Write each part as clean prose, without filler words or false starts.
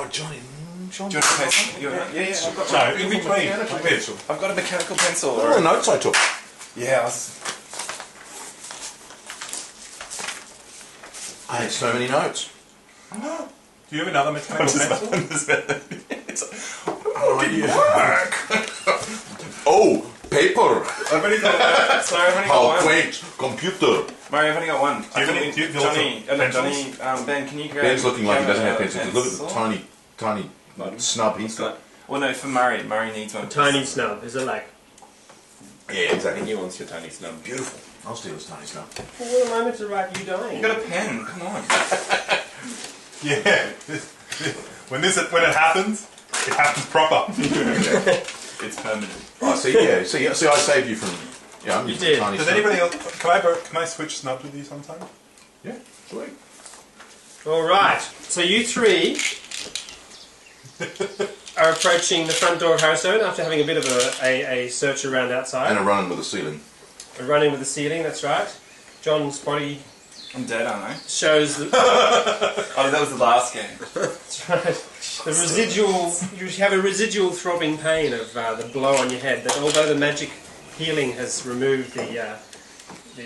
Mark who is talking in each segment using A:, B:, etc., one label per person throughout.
A: Oh, Johnny.
B: Do you want to pencil? Yeah, I've got
C: No, in between. Pencil.
B: I've got a mechanical pencil.
A: What are the notes I took?
B: Yeah,
A: I had so many notes.
C: Do you have another mechanical pencil?
A: Oh, work. Oh, paper.
B: I've only got sorry, I've only got one.
A: Quaint. Computer.
B: Mary, I've only got one.
C: Johnny,
B: Ben, can you grab...
A: Ben's looking like he doesn't have
B: pencil?
A: pencils. Look at the tiny snub he's got.
B: Well, no, for Murray. Murray needs one.
D: Tiny snub, is it like?
A: Yeah, exactly.
E: He wants your tiny snub.
A: Beautiful. I'll steal this tiny snub.
D: What a moment to write you dying.
B: You got a pen, come on.
C: Yeah. When it happens proper.
B: It's permanent.
A: Oh, see, I saved you from... Yeah, I'm using tiny
C: Does
A: snub.
C: anybody else... Can I switch snubs with you sometime?
A: Yeah, sweet.
D: Alright, so you three are approaching the front door of Harrowstone after having a bit of a search around outside.
A: And a run with the ceiling.
D: A run-in with the ceiling, that's right. John's body
B: I'm dead, aren't I?
D: shows that...
B: Oh, that was the last game.
D: That's right. The residual... You have a residual throbbing pain of the blow on your head, that although the magic healing has removed the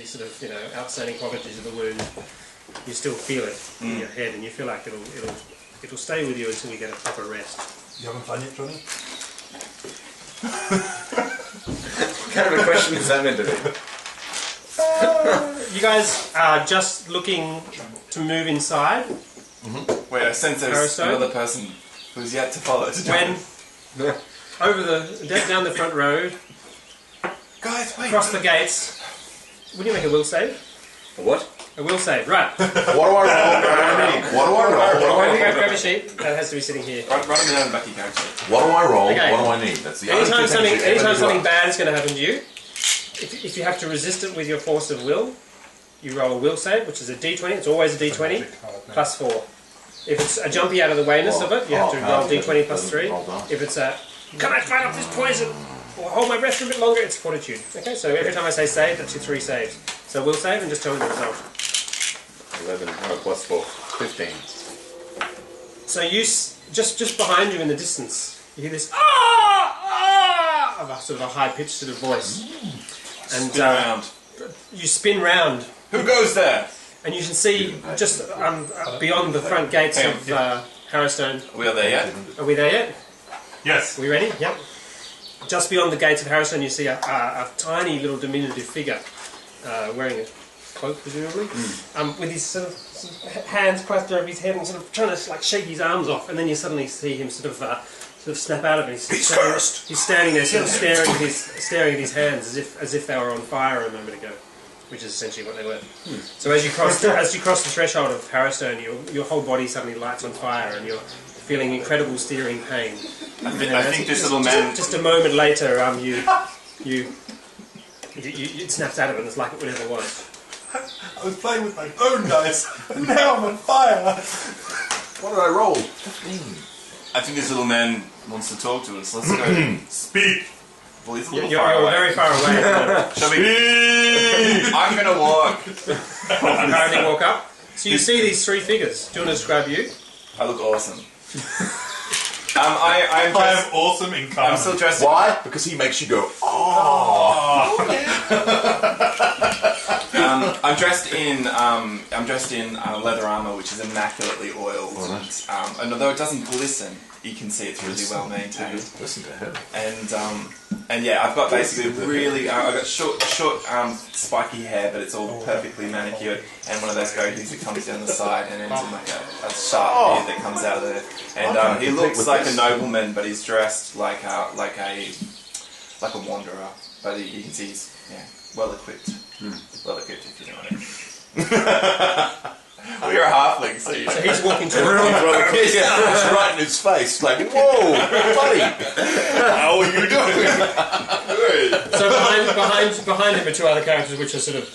D: sort of, outstanding properties of the wound, you still feel it in your head, and you feel like it'll stay with you until you get a proper rest.
C: You haven't done yet, Johnny?
E: What kind of a question is that meant to be?
D: You guys are just looking to move inside.
B: Wait, I sense there's
D: Harrowstone?
B: another person who's yet to follow.
D: When down the front road,
B: Guys, wait.
D: across the gates, would you make a will save?
E: A what?
D: A will save, right.
A: What do I roll? What do I roll?
D: Grab a sheet. That has to be sitting here.
B: Write them down in the back of your character.
A: What do I roll?
D: Okay.
A: What do I need? That's the only
D: Anytime
A: thing you ever
D: something
A: do up.
D: bad is going to happen to you, if you have to resist it with your force of will, you roll a will save, which is a d20. It's always a d20 plus 4. If it's a jumpy out of the wayness of it, you have to roll d20 plus 3. If it's a can I fight off this poison or hold my breath for a bit longer, it's fortitude. Okay, so every time I say save, that's your 3 saves. So will save and just tell me the result.
E: 11, plus 4. 15.
D: So you just behind you in the distance, you hear this of a sort of a high pitched sort of voice, and
B: Spin around.
D: you spin round,
B: Who goes there?
D: and you can see just beyond the front gates of Harrowstone.
B: Are we there yet?
D: Are we there yet?
C: Yes.
D: Are we ready? Yep. Just beyond the gates of Harrowstone, you see a tiny little diminutive figure wearing a cloak, presumably, with his sort of hands clasped over his head and sort of trying to like shake his arms off, and then you suddenly see him sort of snap out of it. He's standing there, sort of staring at his hands as if they were on fire a moment ago, which is essentially what they were. So as you cross the threshold of Harrowstone, your whole body suddenly lights on fire, and you're feeling incredible searing pain.
B: I think this little man...
D: Just a moment later, it snaps out of it. It's like it would never was.
C: I was playing with my own dice, and now I'm on fire.
A: What did I roll?
B: I think this little man wants to talk to us. Let's go.
C: Speak.
B: Well, he's a little
D: You're
B: far away.
D: very far away.
B: Shall we... I'm going to walk.
D: Apparently walk up. So you see these 3 figures. Do you want to describe you?
B: I look awesome.
C: I am awesome in color.
B: I'm still dressed in...
A: Why? Because he makes you go, oh.
B: I'm dressed in leather armor, which is immaculately oiled. And although it doesn't glisten, you can see it's really well maintained.
A: Listen to him.
B: And yeah, I've got basically I've got short, spiky hair, but it's all perfectly manicured, and one of those goatees that comes down the side and ends in like a sharp beard that comes out of there. And he looks like a nobleman, but he's dressed like a wanderer. But you can see he's well equipped. Well equipped, if you know what I mean. Well, you're a halfling, so you...
D: So he's walking towards you.
A: It's right in his face, like, whoa, buddy, how are you doing?
D: So behind him are 2 other characters which are sort of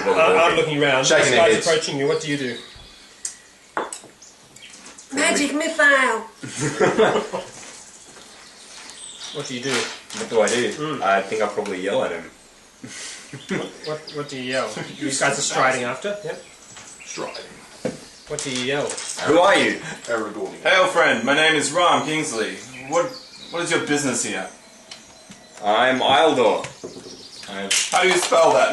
D: aren't looking around.
A: Shaking
D: This
A: their
D: guy's
A: heads.
D: approaching you. What do you do?
F: Magic missile!
D: What do you do?
E: What do I do? I think I'll probably yell at him.
D: What do you yell? You guys are striding after. Yep.
A: Striding.
D: What do you yell?
E: Who are you?
A: Aragorn.
B: Hail, friend. My name is Ram Kingsley. What is your business here?
E: I'm Isledor.
B: How do you spell that?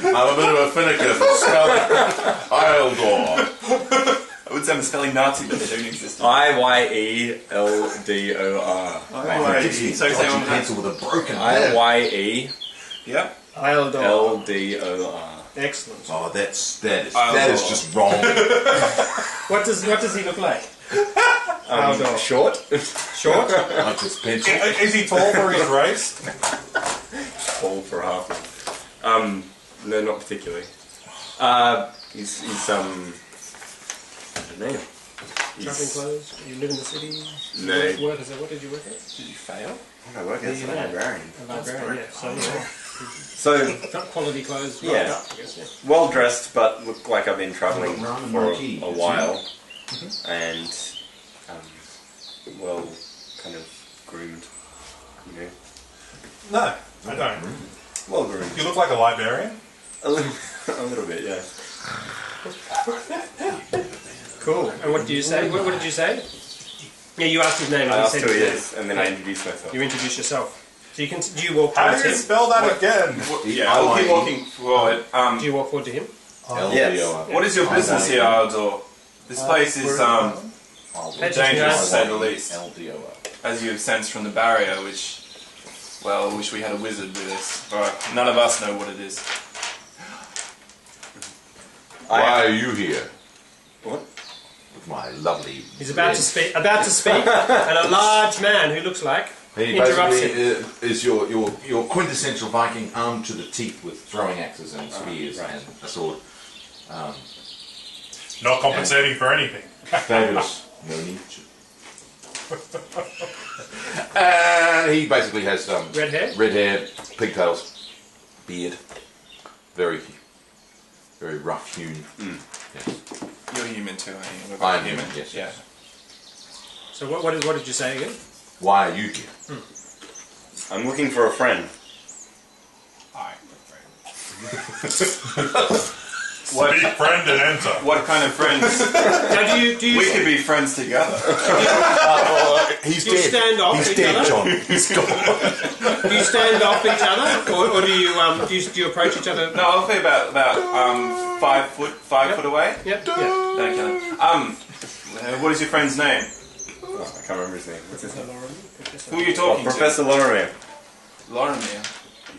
A: I'm a bit of a finicker for spelling. Isledor.
B: I would say I'm spelling Nazi, but they don't exist.
E: Iyeldor.
B: So say one more time.
A: Pencil with a broken head.
E: Iyeldor.
B: Yep.
E: Ldor.
D: Excellent.
A: Oh, that is
B: Isledor.
A: just wrong.
D: What does he look like? Isledor.
E: Short.
D: Short?
A: I just pencil.
C: Is he tall for his race?
E: Tall for half. No, not particularly. He's I don't know.
D: Travelling clothes? You live in the city?
E: No.
D: What did you work at?
B: Did you fail?
E: I work as a librarian.
D: A librarian, yeah. So, yeah.
E: So,
D: Got quality clothes.
E: Yeah.
D: rocked up, I guess, yeah.
E: well dressed, but look like I've been travelling for a while, and well, kind of groomed, you know.
C: No, I don't.
E: Well groomed.
C: You look like a librarian.
E: A little bit, yeah.
D: Cool. And what do you say? What did you say? Yeah, you asked his name.
E: I
D: and he
E: asked
D: said
E: who he
D: his name.
E: is, and then I introduced myself.
D: You introduce yourself. So you can. Do you walk
C: How
D: towards
C: do you
D: him?
C: spell that again?
B: Yeah, I'll keep walking forward.
D: Do you walk forward to him?
E: Yes.
B: What is your business here, Aldor? This place is dangerous, to say the least. As you have sensed from the barrier, which, well, I wish we had a wizard with us, but none of us know what it is.
A: Why are you here?
E: What?
A: With my lovely...
D: He's about to speak, and a large man who looks like
A: He
D: interrupts
A: basically
D: him.
A: is your quintessential Viking, armed to the teeth with throwing axes and spears and a sword.
C: Not compensating for anything.
A: Fabulous. No need to. And he basically has
D: Red hair?
A: pigtails, beard, very rough hewn. Yes.
B: You're human too, aren't you? We're
A: I
B: both
A: am human, yes.
B: Yeah.
D: So what did you say again?
A: Why are you here?
E: I'm looking for a friend.
B: Alright.
C: Speak friend and enter.
B: What kind of friends?
D: Now, do you
B: We could be friends together.
A: He's
D: Do you
A: dead.
D: stand off
A: He's
D: each
A: dead,
D: other?
A: John. He's gone.
D: do you stand off each other, or do you approach each other?
B: No, I'll be about 5 foot away.
D: Yep. Yeah.
B: Don't kill him. What is your friend's name?
E: Oh, I can't remember his name. What's his name?
B: Who are you
E: Oh,
B: talking
E: Professor Lorimer.
B: to? Lorimer. Then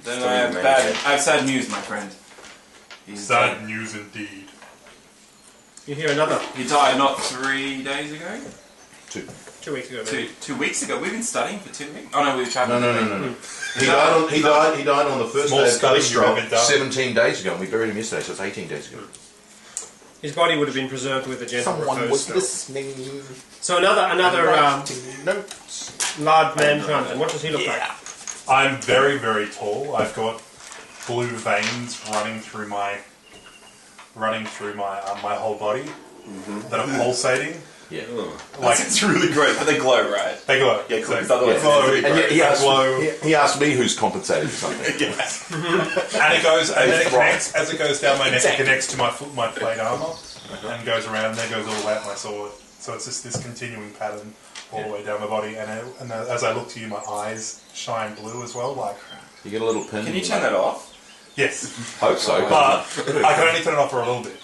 E: Still
B: I have
E: human,
B: I have sad news, my friend. He's
C: Sad news indeed.
D: You hear another
B: He died not 3 days ago?
A: 2.
D: 2 weeks ago. Maybe.
B: 2 weeks ago. We've been studying for 2 weeks. Oh no, we were traveling.
A: No. He died on the first
C: Small
A: day of
C: study you've
A: Golarion
C: ever done.
A: 17 days ago, and we buried him yesterday, so it's 18 days ago.
D: His body would have been preserved with a gentle repose spell.
A: listening.
D: So another
A: Notes.
D: large man comes, and what does he look like?
C: I'm very, very tall. I've got blue veins running through my my whole body that are pulsating.
A: Yeah.
C: Like
B: It's really great, but they glow, right?
C: they glow.
B: Yeah, cool. Because otherwise,
C: Glow.
B: it's really
A: And
B: great.
A: yet
C: Glow.
A: he asked me who's compensating for something.
C: And it goes, and then it connects as it goes down my neck. It connects to my plate armor, and goes around. And then goes all the way up my sword. So it's just this continuing pattern all the way down my body. And as I look to you, my eyes shine blue as well. Like
A: You get a little pin.
B: Can you turn that off?
C: yes,
A: Hope so.
C: but I can only turn it off for a little bit.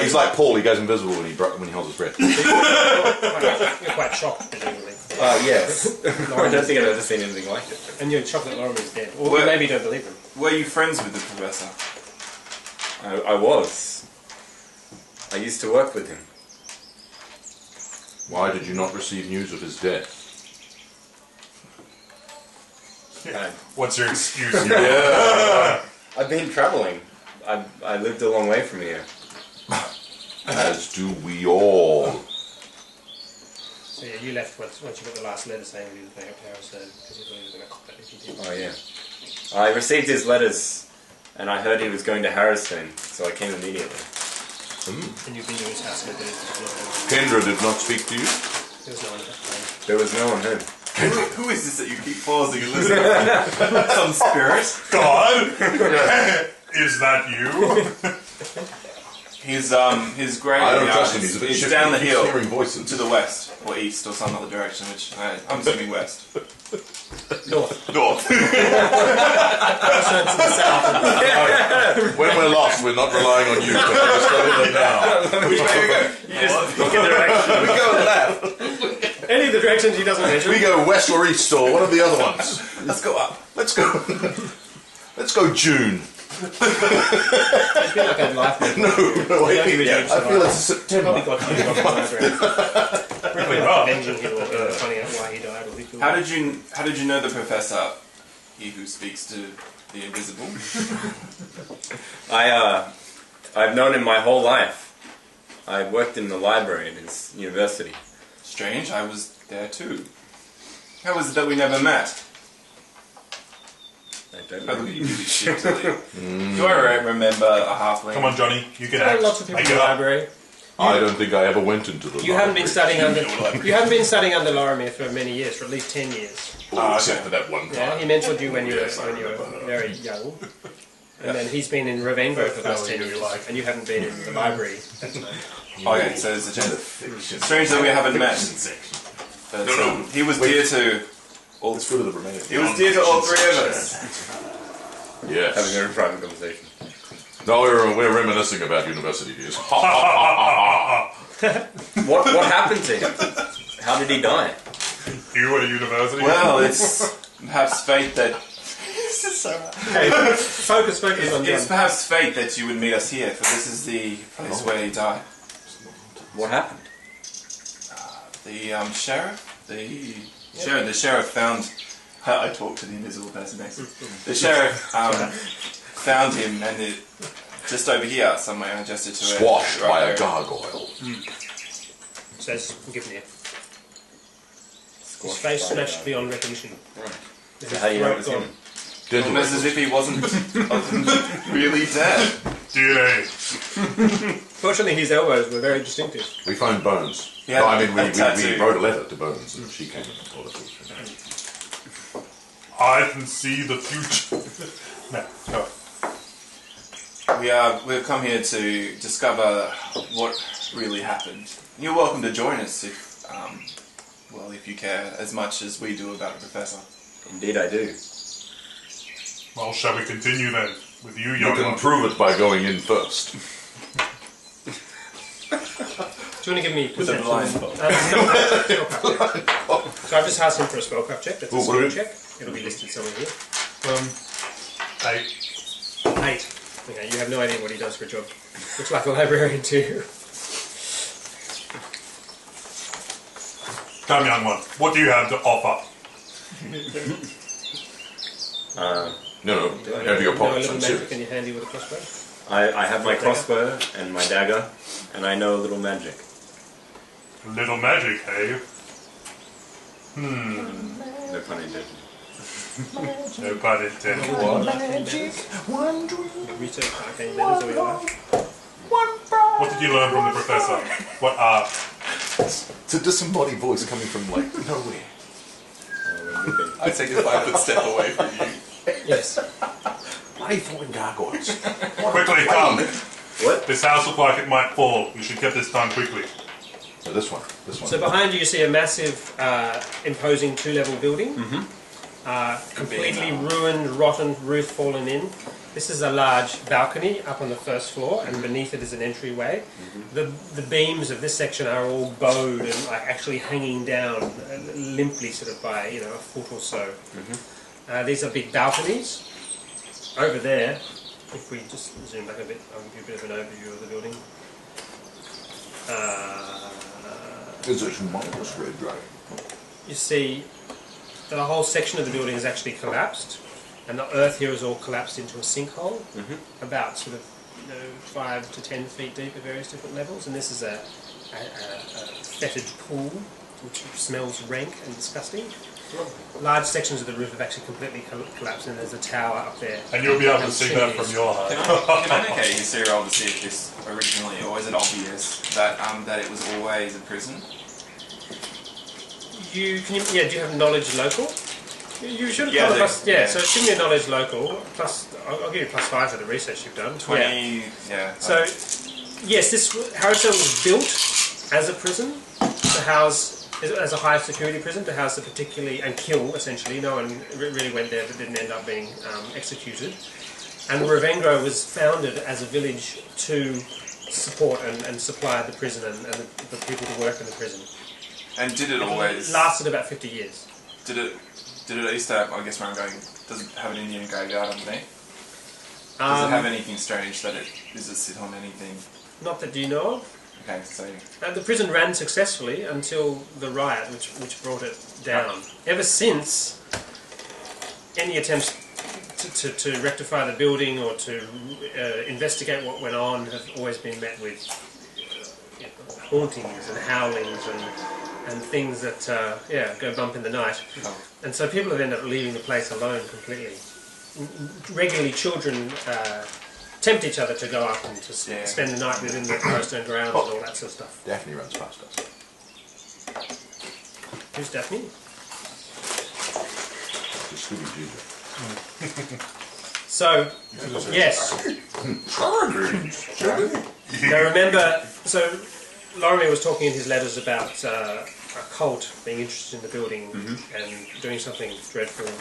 A: He's like Paul. He goes invisible when he holds his breath.
D: You're quite shocked, presumably.
E: Yes. I don't think I've ever seen anything like it.
D: And you're shocked that Lorimer is dead. Or
B: Well-
D: maybe you don't believe him.
B: Were you friends with the professor?
E: I was. I used to work with him.
A: Why did you not receive news of his death?
C: What's your excuse?
E: I've been travelling. I lived a long way from here.
A: As do we all.
D: So yeah, you left once you got the last letter saying he was going up to Harrison because you thought he was going to cop it if you did.
E: Oh yeah. I received his letters, and I heard he was going to Harrison, so I came immediately.
D: And you've been to his house and
A: Kendra did not speak to you.
D: there was no one at that time.
E: There was no one home.
B: Who is this that you keep pausing and listening to? Some spirit?
C: God, Is that you?
B: His grave
A: I don't
B: yard
A: trust him. He's a bit
B: is
A: shifty.
B: down the
A: He keeps
B: hill
A: hearing voices.
B: to the west or east or some other direction, which I'm assuming west.
D: North.
B: North.
D: To the south.
A: When we're lost, we're not relying on you. But just go in now.
B: Which way we go?
E: You just pick a direction.
A: We go left.
D: Any of the directions he doesn't mention.
A: We go west or east or one of the other ones.
B: Let's go up.
A: Let's go. Let's go June.
D: It's been like a life movement.
A: No,
D: Yeah, you would
A: I
D: do
A: feel it's September.
D: Probably got you got the library.
C: Really not.
D: Avenging him or finding out why he died or he killed
B: How
D: him.
B: did you know the professor? He who speaks to the invisible.
E: I've known him my whole life. I worked in the library at his university.
B: Strange. I was there too. How is it that we never met?
E: I don't
B: I
E: know.
B: look at you really shitily. Do I remember a halfling?
C: Come on, Johnny. You can
D: There
C: act.
D: are lots of people
C: Make
D: in
C: it
D: the
C: up.
D: library.
A: I don't think I ever went into the
D: You haven't been studying under.
A: library.
D: You haven't been studying under Lorimer for many years, for at least 10 years.
A: Oh, except for that one
D: Yeah,
A: time.
D: he mentored you when you
A: Yes, I
D: were
A: remember.
D: very young, and then he's been in Ravengo for the last 10 years, and you haven't been in the library.
B: Okay, so there's a chance. Strange that we haven't met. But, he was dear to all.
A: It's for the remaining.
B: He was dear to all three of us.
E: Having
A: Yes.
E: a private conversation.
A: No, we're reminiscing about university years.
E: What happened to him? How did he die?
C: You at a university?
B: Well, it's perhaps fate that. This is so bad.
D: Focus on
B: It's
D: John.
B: perhaps fate that you would meet us here, for this is the place where he died.
E: What happened?
B: The sheriff, the sheriff found. I talked to the invisible person next to me. The sheriff found him, and it just over here somewhere. I gestured to it.
A: Squashed
B: right
A: by a
B: there.
A: gargoyle.
D: Says, give me it. His face smashed beyond recognition.
E: So how do you know it was him?
B: Almost as if he wasn't really dead.
C: DNA.
D: Fortunately, his elbows were very distinctive.
A: We found Bones.
B: Yeah,
A: no, I mean,
B: a
A: we
B: tattoo.
A: wrote a letter to Bones, and she came and told us.
C: I can see the future. No, go.
B: We've come here to discover what really happened. You're welcome to join us if you care as much as we do about the professor.
E: Indeed, I do.
C: Well, shall we continue then with you,
A: You
C: young
A: can
C: one?
A: prove it by going in first.
D: Do you want to give me
B: With a
D: perception?
B: blindfold.
D: Spellcraft check. So I've just asked him for a spellcraft check. That's a
A: What
D: skill
A: is it?
D: check. It'll be listed somewhere here.
C: 8.
D: 8. Okay, you have no idea what he does for a job. Looks like a librarian too.
C: Come, young one. What do you have to offer?
A: No, have your
D: No
A: pockets,
D: little
A: I'm
D: magic
A: serious.
D: in your handy with a crossbow.
E: I have my crossbow and my dagger, and I know a little magic.
C: A little magic, hey?
E: No pun intended.
C: No pun intended.
D: Research arcane matters all your life.
C: What did you learn from the professor? What art?
A: It's a disembodied voice coming from, like, nowhere.
B: I take a 5-foot step away from you.
D: Yes.
A: Why are you falling gargoyles?
C: Quickly, come!
E: What?
C: This house looks like it might fall. We should get this done quickly.
A: So this one.
D: So behind you see a massive, imposing 2-level building. Completely ruined, rotten, roof fallen in. This is a large balcony up on the first floor, and beneath it is an entryway. The beams of this section are all bowed and like actually hanging down limply, sort of by a foot or so. These are big balconies. Over there, if we just zoom back a bit, I'll give you a bit of an overview of the building.
A: It's a humongous red dragon.
D: You see that a whole section of the building is actually collapsed, and the earth here is all collapsed into a sinkhole, about sort of 5 to 10 feet deep at various different levels. And this is a fetid pool, which smells rank and disgusting. Large sections of the roof have actually completely collapsed, and there's a tower up there.
C: And you'll be able to see that from your height.
B: Can I make a history roll to see if this originally, or is it obvious that it was always a prison?
D: Do you have knowledge local? You should have
B: Yeah,
D: come across.
B: yeah.
D: So give me a knowledge local. Plus, I'll give you +5 for the research you've done.
B: 20. Yeah.
D: So, yes, Harrowstone was built as a prison to house, as a high security prison to house the particularly, and kill essentially. No one really went there that didn't end up being executed. And Ravengro was founded as a village to support and supply the prison and the people who work in the prison.
B: And did it always?
D: It lasted about 50 years.
B: Did it used to have, I guess where I'm going, does it have an Indian graveyard underneath? Does it have anything strange does it sit on anything?
D: Not that you know of.
B: Okay, so...
D: The prison ran successfully until the riot, which brought it down. Ever since, any attempts to rectify the building or to investigate what went on have always been met with hauntings and howlings and things that go bump in the night.
B: Oh.
D: And so people have ended up leaving the place alone completely. Regularly, children tempt each other to go up and to spend the night within the Harrowstone grounds and all that sort of stuff.
A: Daphne runs past us.
D: Who's Daphne?
A: The Scooby Ginger.
D: So, yes. Now remember, so Lorimer was talking in his letters about a cult being interested in the building and doing something dreadful.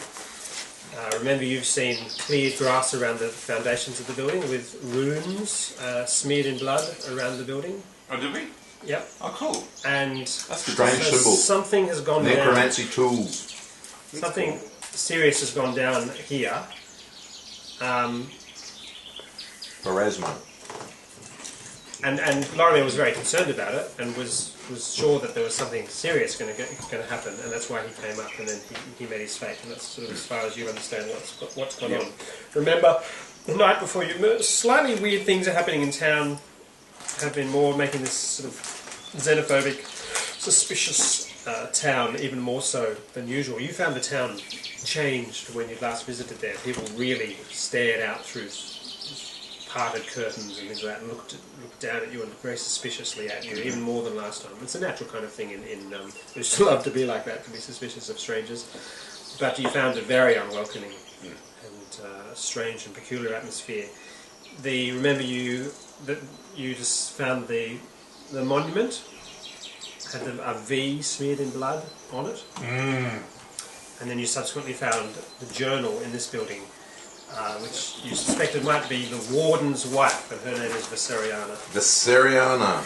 D: Remember, you've seen cleared grass around the foundations of the building with runes smeared in blood around the building.
B: Oh, did we?
D: Yep.
B: Oh, cool.
D: And
B: That's
A: Strange
B: good.
A: symbol.
D: something has gone down.
A: Necromancy tools.
D: Something serious has gone down here.
A: Pharasma.
D: And Lorimer was very concerned about it and was sure that there was something serious going to happen, and that's why he came up and then he met his fate, and that's sort of as far as you understand what's gone on. Remember, the night before you, slightly weird things are happening in town, have been more making this sort of xenophobic, suspicious town even more so than usual. You found the town changed when you last visited there. People really stared out through parted curtains and things like that and looked down at you and looked very suspiciously at you, even more than last time. It's a natural kind of thing in Ustalav to be like that, to be suspicious of strangers. But you found it very unwelcoming and strange and peculiar atmosphere. Remember you just found the monument had a V smeared in blood on it, and then you subsequently found the journal in this building, which you suspected might be the warden's wife, and her name is Viseriana.
A: Viseriana.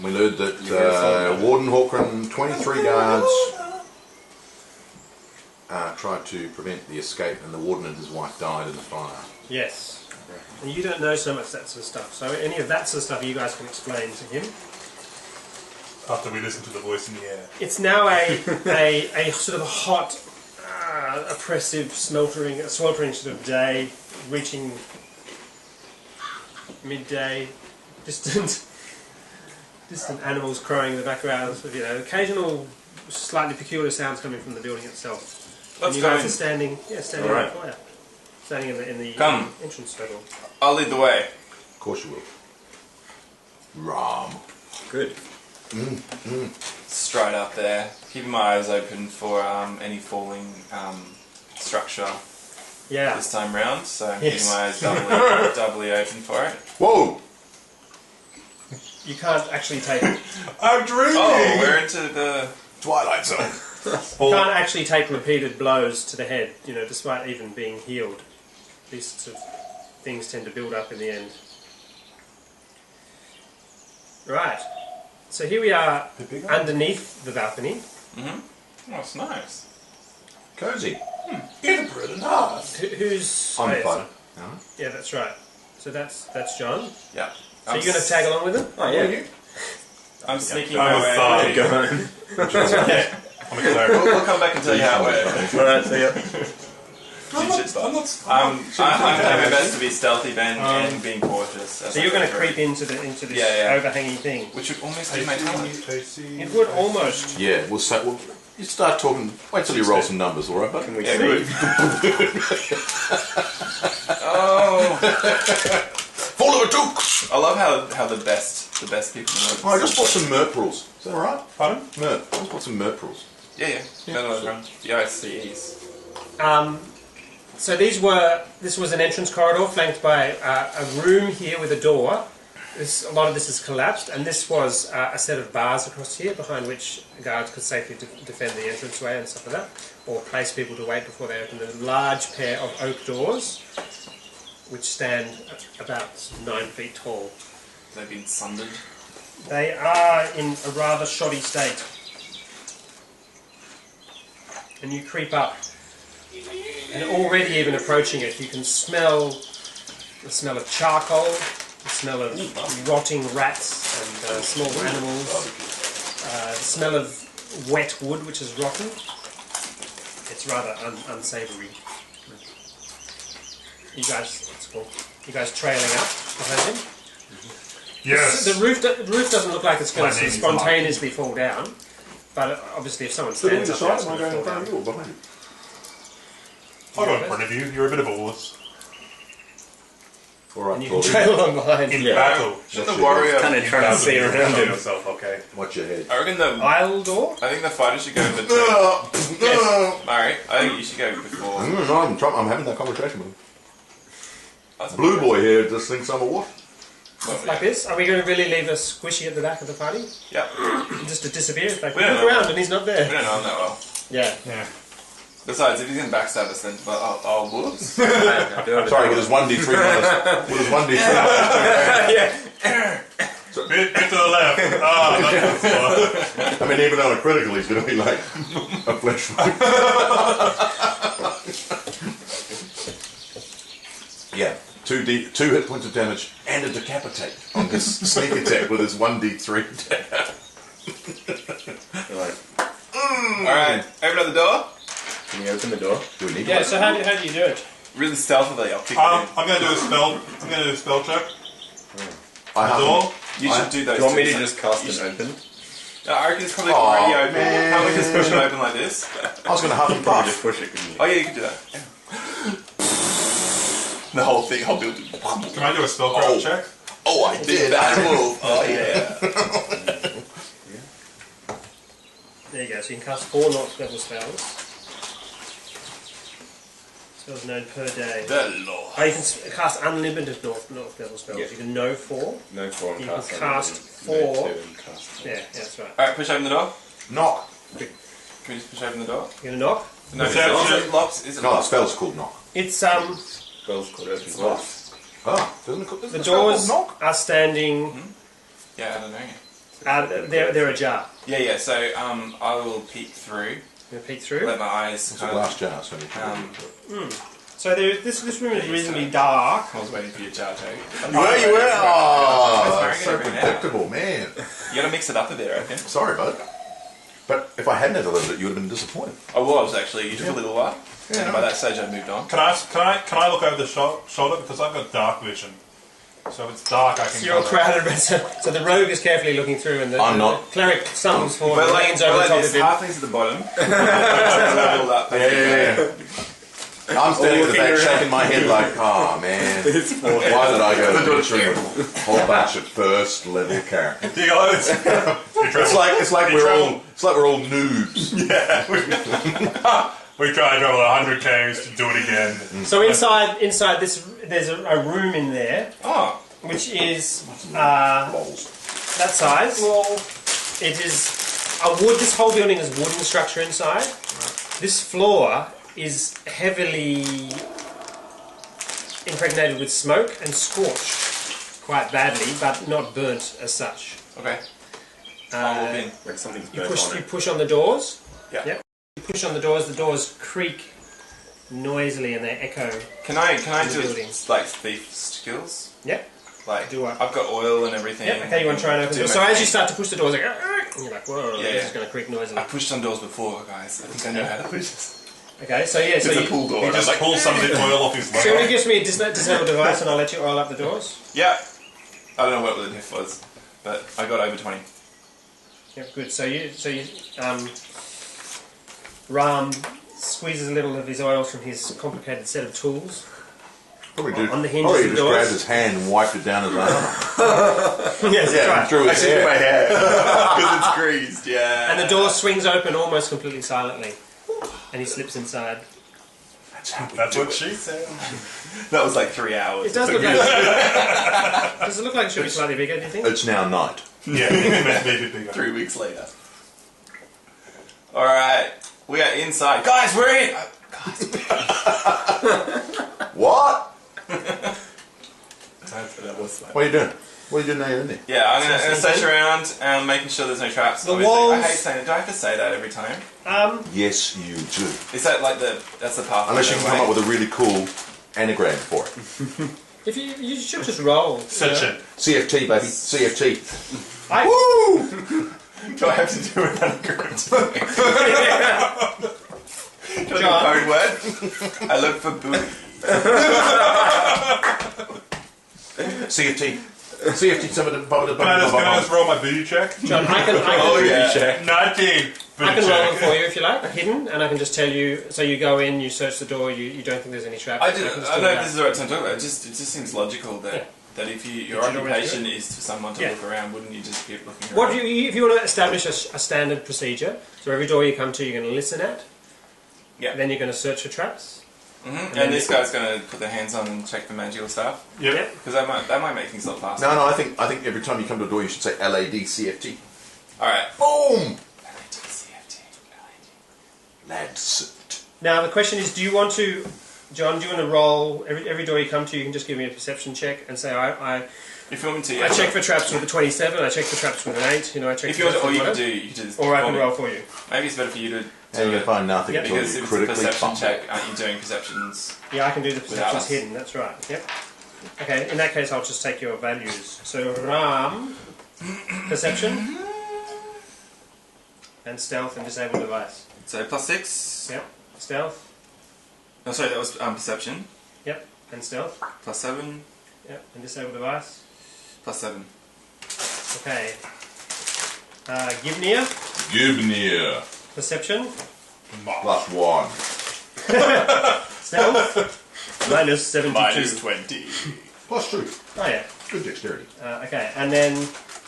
A: We learned that Warden Hawken, 23 guards, tried to prevent the escape, and the warden and his wife died in the fire.
D: Yes. And you don't know so much that sort of stuff, so any of that sort of stuff you guys can explain to him.
C: After we listen to the voice in the air.
D: It's now a sort of a hot, oppressive, sweltering sort of day, reaching midday, distant animals crowing in the background, occasional slightly peculiar sounds coming from the building itself.
B: Let's
D: and you
B: go
D: guys
B: in.
D: are standing in the foyer, standing in the
B: Come.
D: entrance level.
B: I'll lead the way.
A: Of course you will. Ram.
E: Good.
B: Straight up there, keeping my eyes open for any falling structure
D: Yeah.
B: this time round, so I'm
D: Yes.
B: keeping my eyes doubly open for it.
A: Whoa!
D: You can't actually take.
C: I'm dreaming!
B: Oh, we're into the...
A: Twilight Zone.
D: You can't actually take repeated blows to the head, despite even being healed. These sorts of things tend to build up in the end. Right. So here we are underneath the balcony.
B: Oh, it's nice.
A: Cozy.
C: Inappropriate and hard.
D: Who's...
A: I'm
D: oh,
A: a
D: yes.
A: fighter.
D: Yeah, that's right. So that's John.
B: Yeah.
D: So you're going to tag along with him?
E: Oh, yeah.
B: I'm sneaking
C: I'm
B: my
C: a
B: way.
C: thug.
E: Go home.
C: I'm a cleric.
B: We'll come back and tell you how it works.
E: Alright, see ya.
C: I'm not
B: I'm doing my best to be stealthy, Ben, and being cautious.
D: So you're going to creep into this overhanging thing.
B: Which would almost be my talent.
D: It would almost.
A: Yeah, you start talking. Wait till you roll some numbers, all right, bud?
E: Can we
B: Yeah,
E: see?
B: good. Oh,
A: Full of a duke!
B: I love how the best people know.
A: Oh, I just bought some Mert rules. Is that alright?
C: Pardon?
A: Mert. I just bought some Mert rules.
B: Yeah. No, no. The ICEs.
D: So this was an entrance corridor flanked by a room here with a door. A lot of this is collapsed, and this was a set of bars across here behind which guards could safely defend the entranceway and stuff like that, or place people to wait before they opened. A large pair of oak doors, which stand about 9 feet tall.
B: They've been sundered.
D: They are in a rather shoddy state. And you creep up, and already even approaching it, you can smell the smell of charcoal, the smell of rotting rats and small animals, the smell of wet wood which is rotten. It's rather unsavoury. You guys trailing up behind him?
C: Yes.
D: The roof doesn't look like it's going
C: My
D: to
C: name is
D: spontaneously fall down, but obviously if someone stands up, it's
A: Am I
D: going to
A: going in
D: fall
A: front of
D: down.
A: you or behind you?
C: I'll go in front of you. You're a bit of a wuss.
A: All right,
D: And you can
A: Claudia.
D: trail along behind.
C: In
E: Yeah.
C: battle.
B: Shouldn't the warrior...
E: Kind of trying to see around him.
C: yourself, okay?
A: Watch your head.
B: I reckon the...
D: Aisle door?
B: I think the fighter should go for two.
D: Yes.
B: Murray, I think you should go before.
A: I'm having that conversation with him.
B: That's
A: Blue boy here just thinks I'm a what?
D: Like this? Are we going to really leave a squishy at the back of the party?
B: Yeah.
D: Just to disappear? It's like,
B: We don't
D: look
B: know.
D: around and he's not
B: We
D: there.
B: don't know him that well.
D: Yeah.
C: Yeah.
B: Besides, if he's going to backstab us, then... Oh, whoops.
E: I do have a
A: Sorry, with his 1d3 minus. With his 1d3
E: Yeah.
C: Bit to the left. Ah, that's the
A: I mean, even on a critical, he's going to be like a flesh wound. Yeah, 2 hit points of damage and a decapitate on this sneak attack with his 1d3 attack.
E: Right.
B: Alright, open up the door.
E: Can you open the door?
A: Do we need
D: Yeah,
A: to
D: so how do you do it?
B: Really stealthily, I'll kick it
C: I'm
B: in.
C: going to do a spell. I'm going to do a spell check.
A: I
C: The
A: have
C: door.
B: You should do those
E: Do you want me
B: two
E: to
B: things.
E: just cast
B: You
E: it
B: should-
E: open?
B: No, I reckon it's probably
A: Aw,
B: already open.
A: man.
B: Can't we just push it open like this?
A: I was going to huff and
E: Probably just
A: puff.
E: push it, couldn't you?
B: Oh yeah, you could do that. Yeah. The whole thing, whole building.
C: Can I do a spellcraft check?
A: Oh, I did. I will.
B: Oh yeah.
D: There you go, so you can cast 4 North level spells. Spells known per day.
B: The Lord.
D: Oh, you can cast unlimited North level spells.
E: Yeah.
D: You can know 4.
E: No 4 and
D: You
E: cast
D: can
E: on
D: cast
E: it.
D: 4.
E: No 2 and cast 4.
D: Yeah, that's right.
B: Alright, push open the door.
A: Knock.
B: Can we just push open the door?
D: You're going to knock?
B: No, is
C: Perception.
B: it locked? Is it
A: No, the
B: locked?
A: spell's called knock.
D: It's,
E: Spells called open close.
A: Ah, doesn't it call
D: the doors are standing,
B: Yeah, I don't know.
D: they're ajar.
B: Yeah, so I will peek through,
D: You want to peek through?
B: let my eyes
A: It's a
B: kind
A: glass
B: of...
A: jar, so you can
D: So this room is reasonably dark.
B: I was waiting for your jar too.
A: You were? Oh,
B: It's
A: so
B: very good.
A: predictable, man.
B: You gotta mix it up a bit, I reckon.
A: Sorry, bud. But if I hadn't had delivered it, you would have been disappointed.
B: I was actually. You took a little while. And by that stage I moved on.
C: Can I look over the shoulder because I've got dark vision. So if it's dark, I can.
D: So you're all crowded, but so the rogue is carefully looking through, and the
A: I'm not.
D: cleric stumbles forward,
B: But
D: and
B: like,
D: leans over the top of him.
B: halflings at the bottom. Leveled up.
A: I'm standing at the back shaking my head like, oh man, why did I go butchering a whole bunch of first level characters?
C: You guys.
A: It's like we're all noobs.
C: We tried to travel 100 k's to do it again.
D: So inside this, there's a room in there,
B: Oh,
D: which is
A: Lols.
D: that size. It is a wood. This whole building is wooden structure inside. This floor is heavily impregnated with smoke and scorched quite badly, but not burnt as such.
B: okay. I'll walk in.
E: Like something's
D: You
E: burnt on
D: you
E: it.
D: push on the doors.
B: Yeah.
D: Yep. You push on the doors creak noisily and they echo.
B: Can I
D: the
B: do
D: buildings.
B: like thief skills?
D: Yep.
B: Like,
D: Do what?
B: I've got oil and everything.
D: Yep. Okay, you want to try and open the
B: Do
D: door. So
B: my
D: as you
B: thing.
D: start to push the doors, like, and you're like, whoa,
B: Yeah,
D: this
B: yeah.
D: is going to creak noisily.
B: I pushed on doors before, guys. I think I know how to push this.
D: Okay, so yeah, so
B: It's a
D: you,
B: pull door.
C: He
B: and I was
C: just
B: like,
C: pulls some of the oil off his
D: so it
C: leg.
D: gives me a disable device and I'll let you oil up the doors.
B: yeah. I don't know what the diff was, but I got over 20.
D: Yep, good. So you Ram squeezes a little of his oil from his complicated set of tools.
A: Probably did.
D: On the hinges
A: Probably
D: of
A: just
D: doors.
A: grabbed his hand and wiped it down his arm.
D: Yes, that's right.
A: through his hair.
B: hair. Because it's greased, yeah.
D: And the door swings open almost completely silently. And he slips inside.
C: That's what she said.
B: That was like 3 hours.
D: It does look like. Does it look like it should be slightly bigger? Do you think?
A: It's now night.
C: Yeah, it meant to be a bit bigger.
B: 3 weeks later. Alright, we are inside. Guys, we're in!
A: What?
B: That was
A: What are you doing? What are you doing now you're in there?
B: Yeah, I'm gonna search around and making sure there's no traps.
D: The
B: Obviously.
D: walls-
B: I hate saying it. Do I have to say that every time?
A: Yes, you do.
B: Is that like that's the Pathfinder
A: Unless you can come
B: way?
A: up with a really cool anagram for it.
D: If you should just roll.
C: Such a
A: CFT, baby. CFT.
B: Woo! Do I have to do an anagram? Do I do a code word? I look for booty.
A: CFT. CFT, some of the...
C: Can I just roll my booty check?
D: John, I can
C: 19.
D: I can roll it for you if you like, hidden, and I can just tell you. So you go in, you search the door, you don't think there's any traps.
B: I
D: can
B: don't
D: still
B: know if
D: go.
B: this is the right time to talk about it. It just seems logical that if your
D: Did you already
B: occupation
D: do it?
B: is for someone to look around, wouldn't you just keep looking around?
D: What do you, if you want to establish a standard procedure, so every door you come to, you're going to listen at.
B: Yeah.
D: Then you're going to search for traps.
B: And this guy's going to put their hands on and check for magical stuff.
C: Yep.
B: Because that might make things a lot faster.
A: No, I think every time you come to a door you should say LAD CFT.
B: Alright.
A: Boom!
B: CFT.
A: Lads.
D: Now the question is, do you want to, John? Do you want to roll every door you come to? You can just give me a perception check and say I
B: If you want me to, yeah.
D: check for traps with a 27. I check for traps with an 8. You know, I check.
B: If
D: for
B: you want to,
D: traps
B: or you
D: with
B: can
D: whatever.
B: do this.
D: Or I can
B: for me.
D: roll for you.
B: Maybe it's better for you to
A: And you're going to find nothing until
B: because
A: you
B: if it's a
A: critically
B: perception
A: fumble.
B: check, aren't you doing perceptions?
D: Yeah, I can do the
B: Without
D: perceptions
B: us.
D: hidden. That's right. Yep. Okay. In that case, I'll just take your values. So Ram, perception, and stealth and disable device.
B: So +6.
D: Yep. Stealth.
B: No, sorry, that was perception.
D: Yep. And stealth.
B: +7.
D: Yep. And disable device.
B: +7.
D: Okay. Givnir,
A: Givnir.
D: perception,
A: +1.
D: stealth, minus 72.
B: -20.
A: +2.
D: Oh yeah.
A: Good dexterity.
D: Okay, and then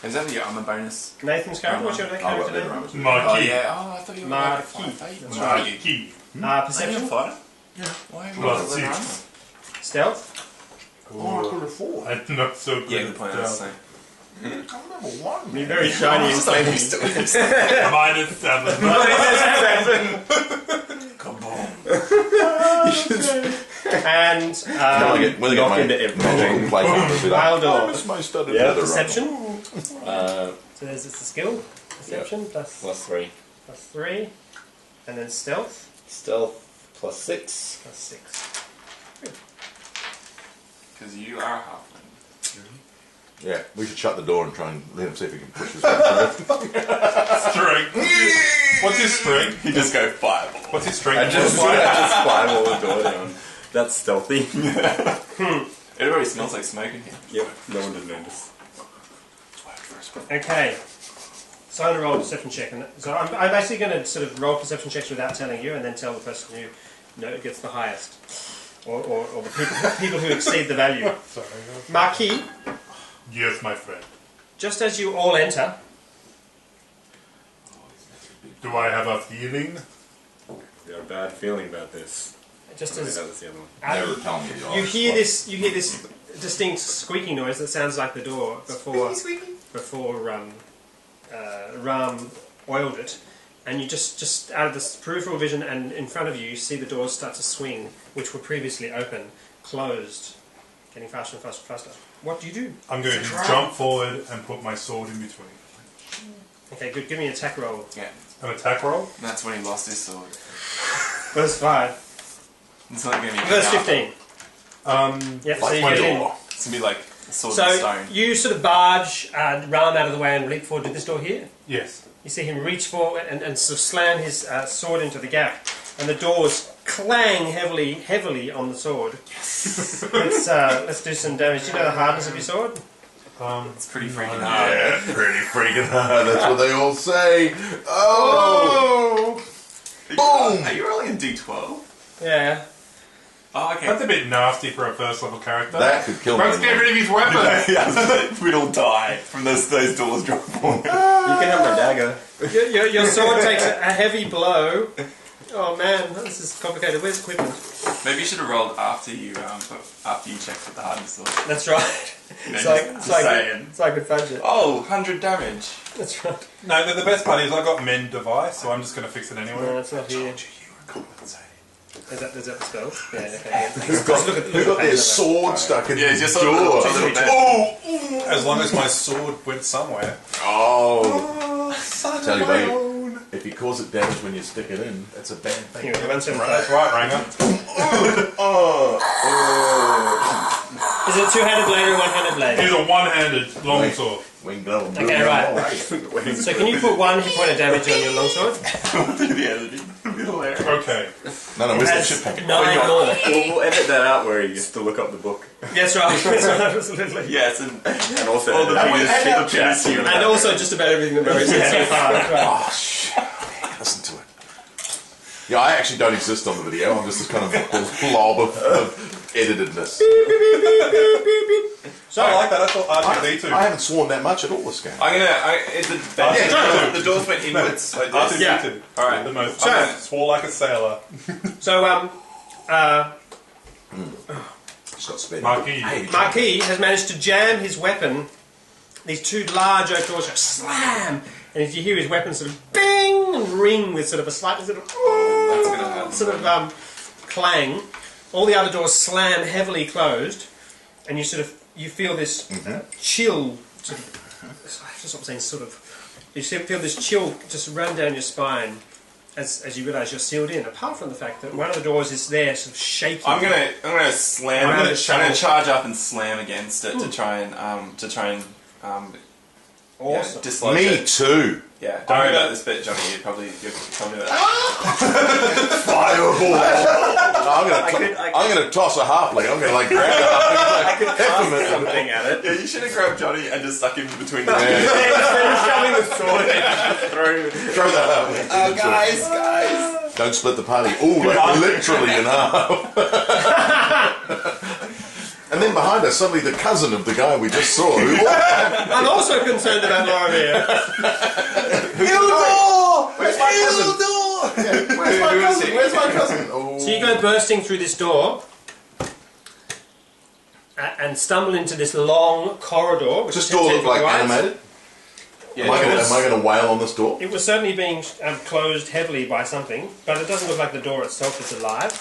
B: Is that your armor bonus?
D: Nathan's character. What's your
A: I've
D: character
A: got
D: name?
A: the
B: Oh
C: Marquis.
B: yeah. Oh, I thought you were
D: Marquis.
B: like a fighter.
D: That's right.
C: Marquis.
D: Perception,
B: fighter? Yeah. Why are you
C: Well,
B: not leather
C: six.
B: armor?
D: stealth,
A: Oh, I could afford.
C: I'm not so good.
B: Yeah, good point. That's the same.
A: I'm #1.
D: you're very shiny and
B: Something
D: flaming.
B: used to it.
C: -7.
D: And
A: When I get
E: Knock
A: my
E: into everything.
A: magical plate on, I'll be like,
D: Wild Dog.
A: "Oh, it's my studded
E: Yeah,
A: leather
D: Perception.
E: Uh,
D: So there's the skill. Perception plus
E: +3.
D: 3, and then stealth
E: Stealth +6.
D: plus 6.
B: Because you are a halfling.
A: Yeah, we should shut the door and try and let him see if he can push his way through.
C: Strength. What's his strength?
B: You just go fireball.
C: What's his
E: I
C: strength?
E: just spiral the door down. That's stealthy.
B: It already smells like smoke in here.
E: Yep, no one did notice.
D: Okay. So I'm going to roll a perception check. And so I'm basically going to sort of roll perception checks without telling you, and then tell the person who gets the highest, or the people who exceed the value.
C: Sorry.
D: Marquis,
C: Yes, my friend.
D: just as you all enter,
C: Do I have a feeling?
E: Got a bad feeling about this.
D: just
E: Maybe
D: as
E: that was the other one.
A: Never tell me the
D: you
A: odds.
D: hear this distinct squeaking noise that sounds like the door before Ram oiled it, and you just out of this peripheral vision and in front of you, you see the doors start to swing, which were previously open, closed, getting faster and faster and faster. What do you do?
C: I'm going to jump forward and put my sword in between.
D: Okay, good. Give me an attack roll.
B: Yeah.
C: An attack roll?
B: That's when he lost his sword.
D: Verse 5.
B: It's not going to be
D: Verse 15. Yep, so
A: Like
D: you
A: my
D: get in.
A: door.
B: It's going to be like a sword
D: So
B: of stone.
D: you sort of barge Ram out of the way and leap forward to this door here.
C: Yes.
D: You see him reach forward and sort of slam his sword into the gap, and the doors clang heavily on the sword. Yes. Let's do some damage. Do you know the hardness of your sword?
B: It's pretty freaking hard.
A: Yeah, pretty freaking hard. That's what they all say. Oh! Boom!
B: Are you rolling a d12?
D: Yeah.
B: Oh, okay.
C: That's a bit nasty for a first level character.
A: That could kill me.
C: Let's get rid of his weapon!
B: Yeah, we'd all die from those doors dropping.
E: You can have my dagger.
D: Your sword takes a heavy blow. Oh man, this is complicated. Where's equipment?
B: Maybe you should have rolled after you checked for the hardness level.
D: That's right. It's like with budget.
B: Oh, 100 damage.
D: That's right.
C: No, the best part is I got mend device, so I'm just going to fix it anyway.
D: No, it's not here. Is that the spell? Yeah, okay.
A: Who got their sword stuck in
B: Yeah,
A: the
B: just
A: door?
C: As long as my sword went somewhere.
A: Oh. Tell you, buddy, if you cause it damage when you stick it in, that's a bad thing.
D: Here, 175.
C: That's right, Ranger.
D: Is it a two-handed blade or a one-handed blade?
C: Here's a one-handed longsword.
D: Okay, right. So can you put 1 hit point of damage on your longsword?
C: Okay.
A: No,
D: It
A: where's that
D: has
A: shit packet?
D: 9 more.
E: We'll edit that out where he gets to look up the book.
D: That's right. That's right, absolutely.
B: Yes,
E: And also
B: all the
E: edit out
B: previous
E: chat.
D: And also just about everything that Murray said so far. That's right.
A: Oh, shit. Listen to it. Yeah, I actually don't exist on the video. I'm just this kind of blob of editedness.
D: So,
C: I like that. I thought R2D2.
A: I haven't sworn that much at all this game.
B: the doors went inwards like this.
C: R2D2.
B: Alright.
C: The most.
D: So-
C: I swore like a sailor.
D: so
A: It's got sped.
C: Marquis.
A: Hey,
D: Marquis has managed to jam his weapon. These 2 large oak doors go slam, and if you hear his weapon sort of bing and ring with sort of a slight sort of clang, all the other doors slam heavily closed, and you feel this chill sort of. I have to stop saying sort of. You feel this chill just run down your spine as you realise you're sealed in. Apart from the fact that one of the doors is there, sort of shaking.
B: I'm gonna slam.
D: I'm gonna
B: charge up and slam against it to try and
D: Awesome.
B: dislodge
A: Me
B: it.
A: too.
B: Yeah, don't worry about this bit, Johnny. You're probably about
A: Fireball. I'm gonna toss a halfling. I'm gonna grab it up and
E: Cast something at it.
B: Yeah, you should have grabbed Johnny and just stuck him between the two.
E: Shoving the sword in through.
A: throw the halfling.
B: Guys.
A: Don't split the party. Ooh, literally in half. And then behind us, suddenly the cousin of the guy we just saw. Who
D: I'm also concerned about Laura here.
A: Where's my cousin? Where's my cousin? Where's my cousin? Oh.
D: So you go bursting through this door and stumble into this long corridor.
A: Does this door look like animated?
B: Yeah,
A: Am I going to wail on this door?
D: It was certainly being closed heavily by something, but it doesn't look like the door itself is alive.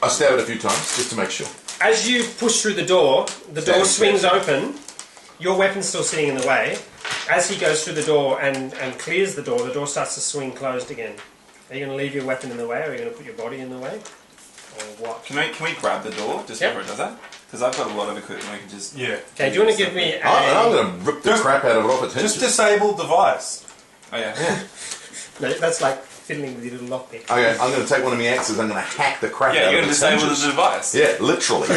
A: I stab it a few times just to make sure.
D: As you push through the door swings open. Your weapon's still sitting in the way. As he goes through the door and clears the door starts to swing closed again. Are you going to leave your weapon in the way, or are you going to put your body in the way? Or what?
B: Can we grab the door just before it does that? Because I've got a lot of equipment we can just...
C: Yeah.
D: Okay, do you want to give me
A: I'm going to rip the crap out of it off its hinges.
C: Just disable device.
B: Oh yeah.
D: No, that's like fiddling with your little lockpick.
A: Okay, I'm going to take one of my axes. I'm going to hack the crap
B: Yeah,
A: out
B: you're
A: of
B: going to
A: its
B: disable
A: hinges.
B: the device.
A: Yeah, literally.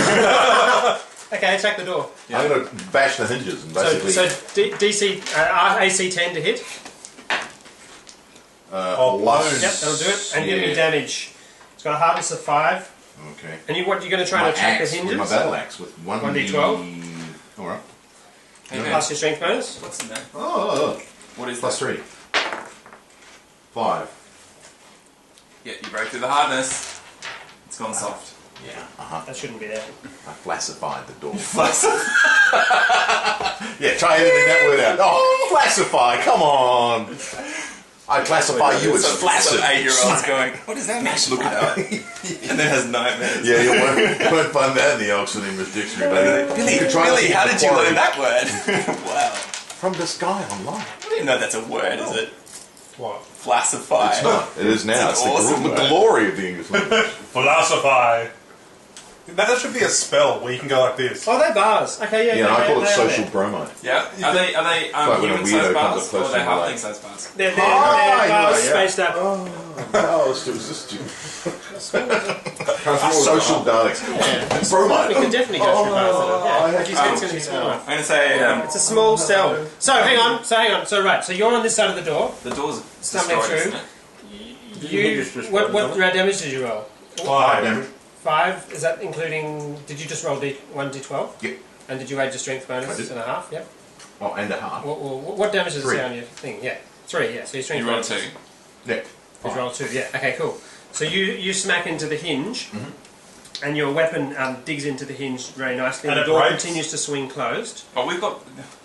D: Okay, attack the door.
B: Yeah.
A: I'm going to bash the hinges and basically...
D: So DC AC 10 to hit.
A: Alone.
D: Yep, that'll do it. And give me damage. It's got a hardness of 5.
A: Okay.
D: And you're going to try
A: My
D: and attack
A: axe,
D: the
A: with
D: hinges?
A: my battle axe with
D: 1d12.
A: Alright.
B: Hey, man.
D: Plus your strength bonus.
B: What's in there?
A: Oh,
B: What is
A: plus
B: that?
A: 3. 5.
B: Yeah, you break through the hardness. It's gone soft.
A: Yeah,
D: That shouldn't be there.
A: I flassified the door. Yeah, try editing that word out. Oh, flassify, come on. I classify you as flaccid.
B: Some 8-year-olds going, what does that mean? Look it up. And then has nightmares.
A: Yeah, you won't find that in the Oxford English Dictionary, baby.
B: Billy, how did you learn that word? Wow.
A: From this guy online.
B: I didn't know that's a word, is it?
C: What?
B: Flassify.
A: It's not. It is now.
B: It's
A: It's,
B: an awesome
A: the
B: word.
A: glory of the English language.
C: Philosophy. That should be a spell where you can go like this.
D: Oh, they're bars. Okay, yeah.
A: Yeah, and I call it
D: they are
A: social
D: there.
A: bromide.
B: Yeah. Are they
A: like when a
B: human-sized
A: weirdo comes
B: bars
A: up close
B: or are they
A: to the
B: halfling
A: light.
B: sized bars?
D: They're
A: Ah,
D: bars
A: yeah.
D: spaced up.
A: Oh, it was just stupid. Social Daleks. Bromide.
D: We can definitely go through bars.
A: I
D: Yeah.
A: had
D: You said it's going to be smaller.
B: I'm going to say
D: It's a small cell. So hang on. So right. So you're on this side of the door.
B: the door's
D: Stumbling
B: destroyed,
D: through.
B: isn't it?
D: You. What damage did you roll?
C: 5.
D: 5. Is that including? Did you just roll 1d12?
A: Yep.
D: And did you add your strength
A: I
D: bonus
A: did.
D: and a half? Yep.
A: Oh, and a half.
D: What damage does it
A: 3.
D: say on your thing? Yeah. 3. Yeah. So your strength
B: You rolled
D: bonus.
B: 2.
A: Yeah.
D: You roll 2. Yeah. Okay. Cool. So you smack into the hinge, and your weapon digs into the hinge very nicely.
C: And
D: The
C: it
D: door
C: breaks.
D: continues to swing closed.
B: Well, we've got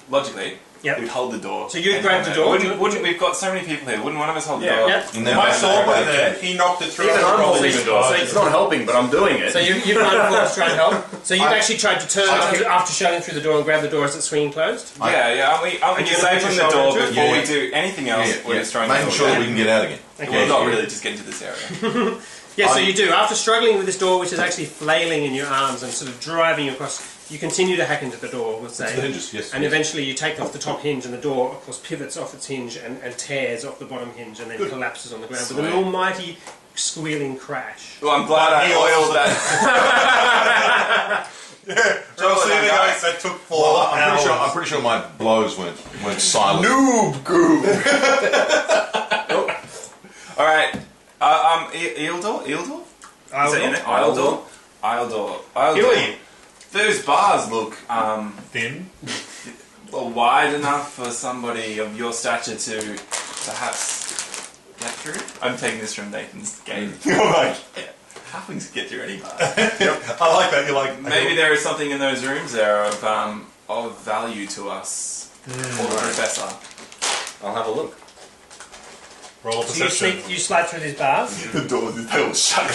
B: logically.
D: Yep.
B: We'd hold the door.
D: So you'd
B: and
D: grab the door?
B: Wouldn't we've got so many people here? Wouldn't one of us hold the
C: Yeah.
B: door?
D: Yep.
A: And then
C: My sword was there, he knocked it through.
E: Even I'm holding the door, so
C: So
E: it's not helping, but I'm doing it.
D: So you've run forward to try and help. So you've actually tried to turn after shoving through the door and grab the door as it's swinging closed?
B: Yeah. Aren't we
D: And you're
B: safe
D: gonna
B: from
D: put
B: the
D: your
B: door
D: shoulder into it?
B: before
A: Yeah.
B: we do anything else? We're just trying
A: making
B: to
A: sure that we can get out again.
B: Well, not really. Just get into this area.
D: Yeah, so you do. After struggling with this door, which is actually flailing in your arms and sort of driving you across, you continue to hack into the door, we'll say.
A: The hinges, yes.
D: And eventually you take off the top hinge and the door, of course, pivots off its hinge and tears off the bottom hinge and then collapses on the ground with an
B: Sweet.
D: almighty squealing crash.
B: Well, I'm glad I oiled that.
C: So see the guys that took 4
A: Well,
C: hours.
A: I'm pretty sure my blows weren't silent.
B: Noob goo. All right. Eildor? Is it in it? Eildor.
D: Hilly.
B: Those bars look
C: Thin.
B: well, wide enough for somebody of your stature to perhaps get through. I'm taking this from Nathan's game. You're like, halflings get through any bar.
C: I like that. You're like,
B: Maybe there is something in those rooms there of value to us, or the professor.
E: I'll have a look.
C: roll a
D: So
C: perception.
D: you slide through these bars.
B: The door, they all shut.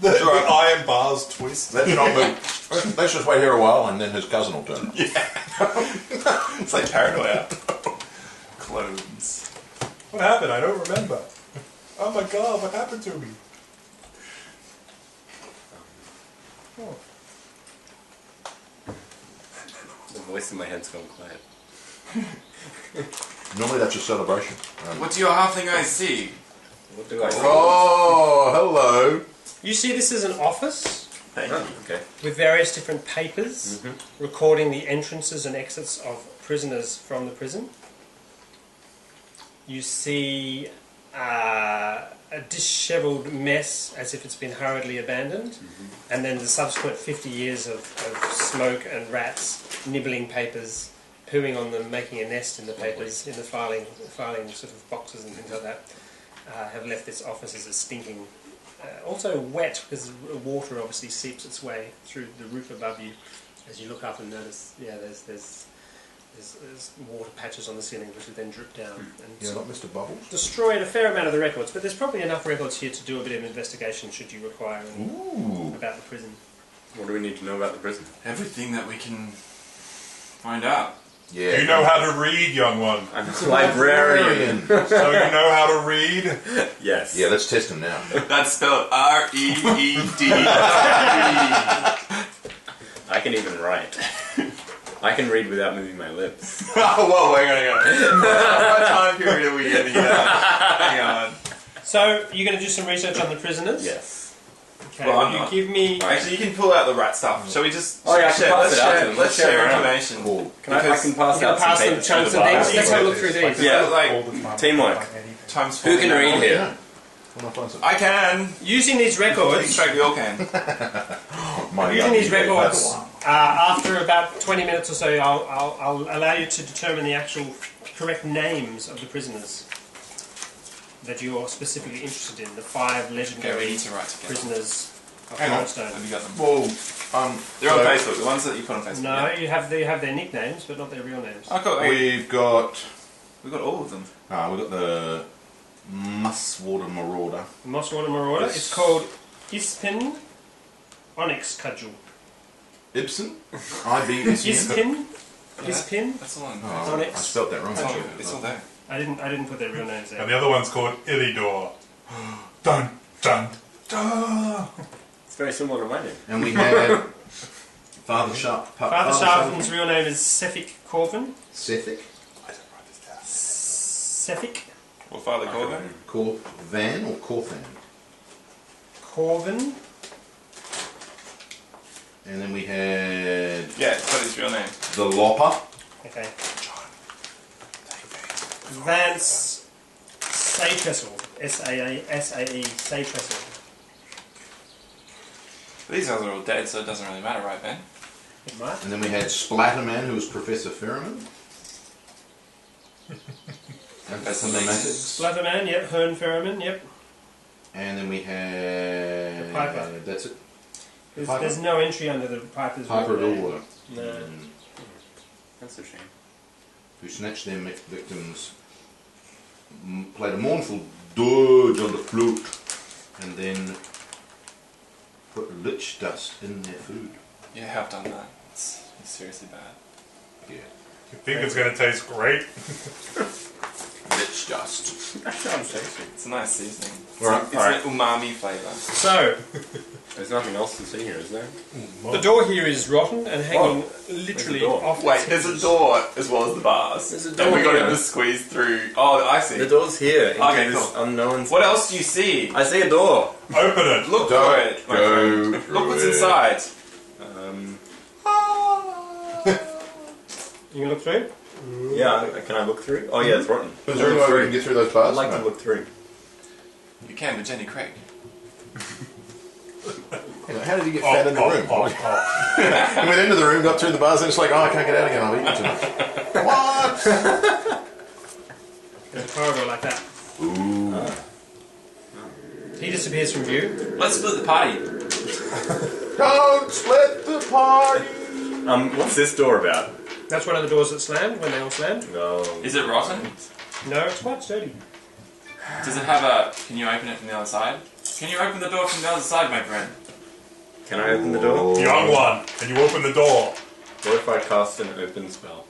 C: The iron bars twist.
A: Let's not move. Let's just wait here a while and then his cousin will turn up.
B: It's like paranoia. Clones.
C: What happened? I don't remember. Oh my god, what happened to me?
E: The voice in my head's gone quiet.
A: Normally that's a celebration.
B: What do your halfling eyes see?
E: What do I see?
A: Oh, hello.
D: You see this is an office
B: Thank
E: Oh,
B: you.
E: okay.
D: with various different papers recording the entrances and exits of prisoners from the prison. You see a dishevelled mess as if it's been hurriedly abandoned, and then the subsequent 50 years of smoke and rats nibbling papers, pooing on them, making a nest in the papers, in the filing sort of boxes and things like that, have left this office as a stinking. Also wet, because water obviously seeps its way through the roof above you as you look up and notice, there's water patches on the ceiling which would then drip down and
A: You're not Mr. Bubbles?
D: destroyed a fair amount of the records, but there's probably enough records here to do a bit of investigation should you require any about the prison.
E: What do we need to know about the prison?
B: Everything that we can find out.
A: Yeah.
C: You know how to read, young one.
E: I'm a librarian.
C: So you know how to read?
E: Yes.
A: Yeah, let's test him now.
B: That's spelled R-E-E-D.
E: I can even write. I can read without moving my lips.
B: Whoa, hang on. What time period are we in here? Hang on.
D: So, you're going to do some research on the prisoners?
E: Yes.
D: Okay,
B: Well, I'm
D: you
B: not.
D: give me...
B: Actually, you can pull out the rat stuff. Shall we just
E: Oh, yeah, I can
B: share?
E: pass
B: Let's
E: it out to
B: share,
E: them.
B: let's
E: Let's share
B: share
E: around.
B: information.
A: Cool.
E: I can
B: Because
E: pass
D: You
E: out
D: can pass
E: some
D: them
E: papers
D: chunks
E: to
D: and
E: the
D: things.
E: bar.
D: Let's have a look through these.
B: Yeah, like
C: All the time.
E: Teamwork.
C: Like anything.
B: times
E: Who can read here?
A: When I find something.
B: I can.
D: Using these records...
B: Extract we all can.
A: My
D: Using
A: God,
D: these
A: you take
D: records,
A: that one.
D: after about 20 minutes or so, I'll allow you to determine the actual correct names of the prisoners that you're specifically interested in. The 5
B: Okay, we
D: legendary
B: need to write together.
D: prisoners of
B: Hang on.
D: Cornerstone.
B: Have you got them?
A: Well,
B: They're on
A: so
B: Facebook. The ones that you put on Facebook.
D: No,
B: Yeah.
D: they have their nicknames, but not their real names.
B: Oh, cool.
A: we've got
B: We've got all of them.
A: we've got the Muswater Marauder.
D: Mosswater Marauder.
A: Yes.
D: It's called Ispin Onyx Cudgel.
A: Ibsen. IBSN.
D: Ispin. Ispin.
B: That's the one.
A: Oh, I
D: Onyx.
A: spelt that wrong.
B: It's all, it's all there.
D: I didn't put their real names
C: And
D: there.
C: the other one's called Illidor. Dun, dun, dun.
E: It's very similar to my name.
A: And we had Father Sharp.
D: Father Sharpen's real name is Cephik Corvin.
A: Sethic.
C: I didn't write this down.
D: Cephik
B: What Father called them?
A: Corvan or Corthan.
D: Corvin.
A: And then we had
B: Yeah, it's got his real name.
A: the Lopper.
D: Okay. Vance Saytrestle. S-A-E, Saytrestle.
B: These guys are all dead, so it doesn't really matter, right, Ben?
D: It might.
A: And then we had Splatterman, who was Professor Ferriman. That's
B: That's
A: the
B: amazing.
A: Nomatics.
D: Splatterman, yep. Hearn Ferriman, yep.
A: And then we have...
D: The Piper.
A: That's it.
D: There's no entry under the Piper's
A: Piper
D: rule.
A: Ruler.
D: No.
E: That's a shame.
A: Who snatched their victims, played a mournful dirge on the flute, and then put lich dust in their food.
B: Yeah, I have done that. It's seriously bad.
A: Yeah.
C: You think it's going to taste great?
A: Lich dust.
E: That sounds tasty.
B: It's a nice seasoning.
A: Right.
B: It's an umami flavour.
D: So,
E: There's nothing else to see here, is there?
D: the door here is rotten and hanging literally
E: There's a door.
D: off
B: Wait,
D: its
B: there's a
D: hinges.
B: door as well as the bars.
E: There's a
B: And
E: door
B: we got
E: here.
B: to squeeze through. Oh, I see.
E: The door's here. Into
B: Okay,
E: this
B: cool.
E: unknown.
B: What else do you see?
E: I see a door.
C: Open it.
B: Look
A: Don't
B: for it, my
A: go
B: friend.
A: through
B: Look what's
A: it.
B: inside.
D: You can look through?
E: Yeah, can I look through? Oh yeah, it's rotten.
A: Is there any way we can get through those bars?
E: I'd like
A: No.
E: to look through.
B: You can with Jenny Craig.
A: How did he get fat in the room?
C: Oh.
A: He went into the room, got through the bars, and it's like, oh, I can't get out again, I've eaten too much. What?
D: There's a corridor like that.
A: Ooh.
D: He disappears from view.
B: Let's split the party.
A: Don't split the party!
E: What's this door about?
D: That's one of the doors that slammed when they all slammed.
E: No.
B: Is it rotten?
D: No, it's quite sturdy.
B: Does it have a... Can you open it from the other side? Can you open the door from the other side, my friend?
E: Can I open the door?
C: Young one, and you open the door.
E: What if I cast an open spell?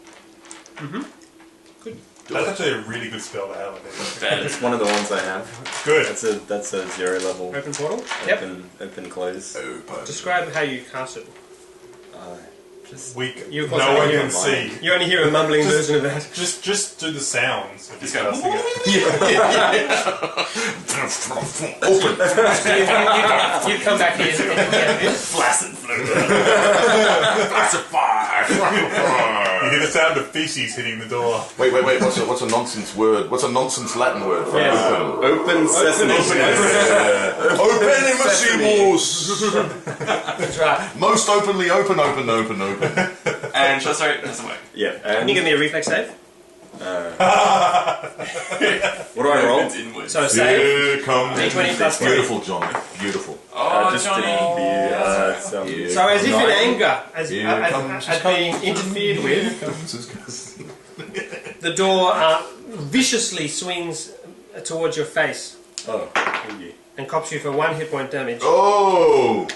C: That's actually a really good spell to have, I think.
E: It's one of the ones I have.
C: Good.
E: That's a 0 level.
D: Open portal? Yep.
E: Open close.
D: Describe how you cast it.
E: Just
C: Weak.
D: You
C: No
D: of course
C: one
D: only
C: can
D: hear-
C: see.
D: You only hear a mumbling version of that.
C: Just do the sounds. If
B: Just
C: you
B: go,
C: casting it.
D: You'd come back here.
B: Flaccid fluid.
C: You hear the sound of feces hitting the door.
A: Wait, what's a nonsense word? What's a nonsense Latin word for
D: Yes.
A: open?
E: open sesame.
A: Openimacimus!
D: That's right.
A: Most openly open.
B: And shall I start? It doesn't work.
E: Yeah.
D: Can
E: And
D: you give me a reflex save?
E: what do I roll?
B: It's inward.
D: So save.
A: Here comes
D: D20 plus three.
A: beautiful, John. Beautiful.
B: Oh,
E: Just
B: Johnny.
A: Yeah.
D: So as if in
E: Nine.
D: anger, as
A: Here comes
D: being interfered with, the door viciously swings towards your face
E: Oh, thank you.
D: and cops you for 1 hit point damage.
A: Oh!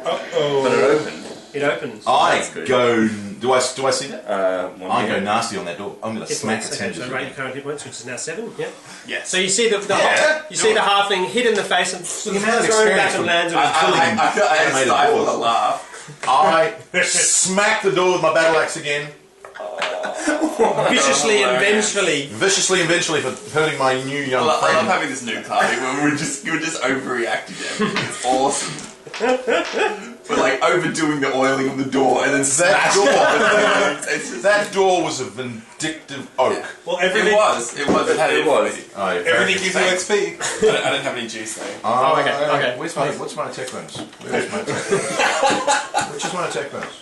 E: But it opened.
D: It opens.
A: I
E: That's good.
A: go. Do I see that?
E: One
A: I go
E: here.
A: nasty on that door. I'm going to
D: Hit
A: smack
D: points.
A: its
D: Okay,
A: hinges.
D: so rate your current hit points, which is now 7. Yeah.
B: Yes.
D: So you see the
A: Yeah.
D: you see the halfling hit in the face and sort of
A: The amount of
D: thrown back
A: experience
D: and
A: from-
D: lands on his
B: I
A: Animated
B: stifled a
A: doors.
B: laugh.
A: I smack the door with my battle axe again,
D: viciously and vengefully.
A: viciously and vengefully for hurting my new young
B: I love
A: friend.
B: having this new party where we're just overreacting to everything. It's awesome. We're like overdoing the oiling of the door and then
A: That
B: smashing
A: door,
B: it. It's just,
A: that door was a vindictive oak.
C: Well,
B: it was. It had
E: It was.
C: Everything gives you XP.
B: I don't have any juice though.
D: Oh, okay.
A: What's my attack bonus? Where's my attack bonus? Which is my attack bonus?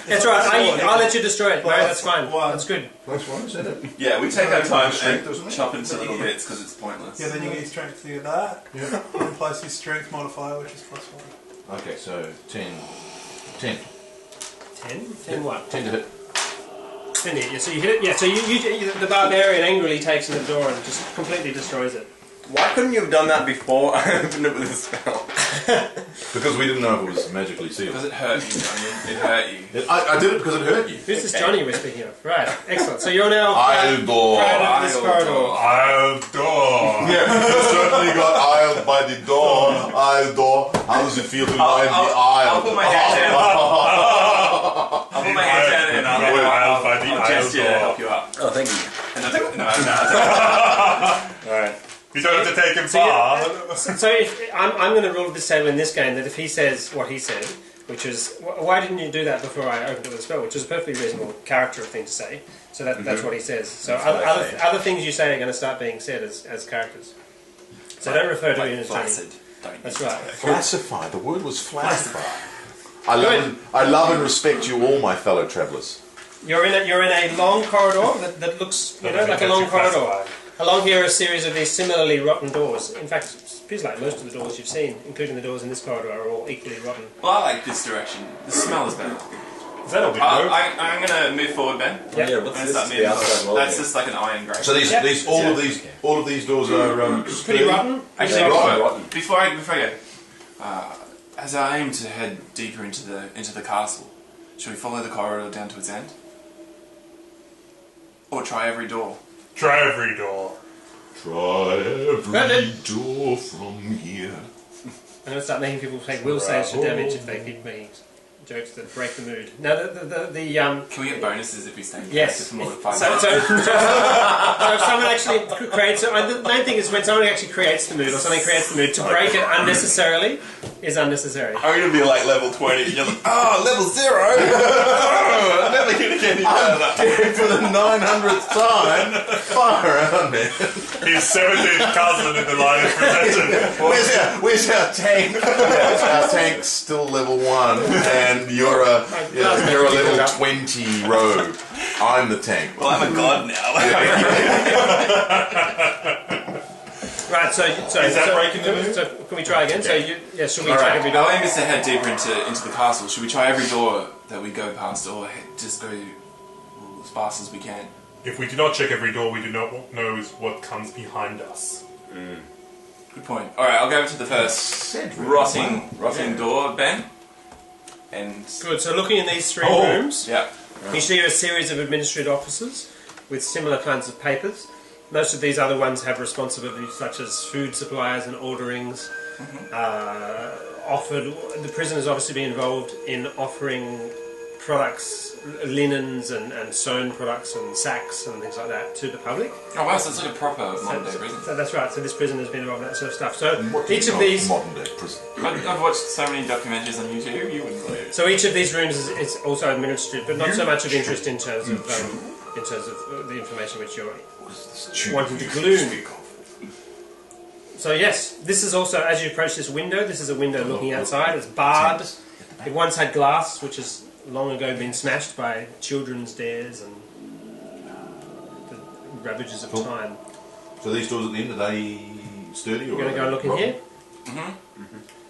D: That's right. I'll let you destroy it. No, that's fine.
C: One.
D: That's good.
A: Plus one, is that it?
B: Yeah, we take our time
A: Strength,
B: and
A: doesn't it?
B: chop into little bits because it's pointless.
C: Yeah, then you get your strength to that.
A: Yeah.
C: And plus your strength modifier, which is +1.
A: Okay, so 10.
D: 10 what?
A: 10 to hit.
D: 10 hit. Yeah, so you hit it. Yeah. So you the barbarian angrily takes in the door and just completely destroys it.
E: Why couldn't you have done that before I opened it with a spell?
A: Because we didn't know if it was magically sealed.
B: Because it hurt you, Johnny. It hurt you.
A: I did it because it hurt you.
D: Who's this Johnny we're speaking of? Right. Excellent. So you're now
A: Eildor.
D: proud of this corridor.
C: I'll door.
A: Yeah, you certainly got aisled by the door. Eildor. How does it feel to lie in the aisle?
B: I'll put my hand down. I'll put my hand down and I'll gesture to help you up.
E: Oh, thank you.
B: No.
E: Alright.
C: You don't have to take him far.
D: So I'm going to rule this table in this game that if he says what he said, which is, why didn't you do that before I opened it with a spell, which is a perfectly reasonable character thing to say. So that's what he says. So
E: That's what I say.
D: other things you say are going to start being said as characters. So don't refer to it as Johnny.
B: Flaccid. Don't
D: That's
B: use
D: right.
A: Flaccify. The word was flaccify. I love and respect you all, my fellow travellers.
D: You're in a long corridor that looks like a long corridor. Along here are a series of these similarly rotten doors. In fact, it appears like most of the doors you've seen, including the doors in this corridor, are all equally rotten.
B: Well, I like this direction. The smell is better.
C: Is that a window?
B: I'm going to move forward, Ben.
D: Yeah.
E: Yeah, what's
B: I'm
E: this?
B: gonna start
E: The
B: moving
E: outside
B: forward.
E: wall
B: That's
E: here.
B: just like an iron grate.
A: So all of these doors are
D: Pretty rotten.
B: Actually,
E: rotten.
B: before I go, as I aim to head deeper into the castle, should we follow the corridor down to its end, or try every door?
C: Try every door.
A: Try every door from here.
D: I'm going to start making people take will saves for damage if they keep making jokes that break the mood. Now,
B: Can we get bonuses if we stay
D: yes.
B: for more than 5
D: So
B: minutes?
D: if someone actually creates the main thing is when someone actually creates the mood or something creates the mood, to break it unnecessarily is unnecessary.
B: I'm going to be like level 20 and you're like, level 0! I'm never going to get any better.
A: For the 900th time, fire out, man.
C: His 17th cousin in the line of procession.
A: Where's our tank? Our tank's still level 1, and you're a level 20 rogue. I'm the tank.
B: Well, I'm a god now.
D: Right, so
C: Is that breaking the mood?
D: So can we try again? So should we
B: All
D: check
B: right,
D: every door?
B: our aim is to head deeper into the castle. Should we try every door that we go past, or just go as fast as we can?
C: If we do not check every door, we do not know what comes behind us.
B: Good point. All right, I'll go to the first rotting door, Ben. And
D: Good, so looking in these three
C: Oh.
D: rooms,
B: yeah,
D: you see a series of administrative offices with similar kinds of papers. Most of these other ones have responsibilities such as food supplies and orderings. The prisoners obviously be involved in offering products, linens and sewn products and sacks and things like that to the public.
B: Oh wow, so it's like a proper modern day prison.
D: So that's right, so this prison has been involved in that sort of stuff. So
A: What do you
D: each of
A: know
D: these...
A: modern day prison.
B: I've watched so many documentaries on YouTube, you wouldn't believe it.
D: So each of these rooms is also administered, but not so much of interest in terms of the information which you're wanting to glean. So yes, this is also, as you approach this window, this is a window looking outside. It's barred. It once had glass, which has long ago been smashed by children's dares and the ravages of time.
A: So these doors at the end, are they sturdy?
D: You're going to go and look in here?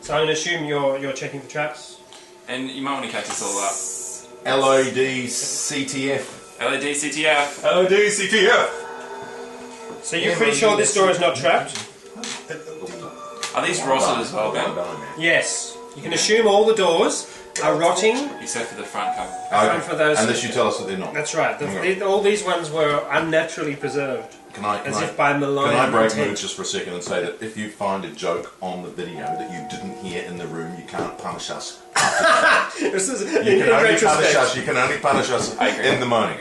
D: So I'm going to assume you're checking for traps.
B: And you might want to catch us all up.
A: LOD CTF.
B: LAD CTF.
A: LOD CTF.
D: So you're pretty sure this door is not trapped?
B: Are these rotted as well, Ben?
D: Yes. You can assume all the doors are rotting.
B: Except for the front cover.
D: Front for those.
A: Unless you tell us that they're not.
D: That's right. All these ones were unnaturally preserved.
A: Can
D: If by malign
A: I break
D: intent.
A: mood just for a second and say that if you find a joke on the video that you didn't hear in the room, you can't punish us.
D: This is
A: You
D: in
A: can only punish
D: retrospect.
A: us. You can only punish us in the morning.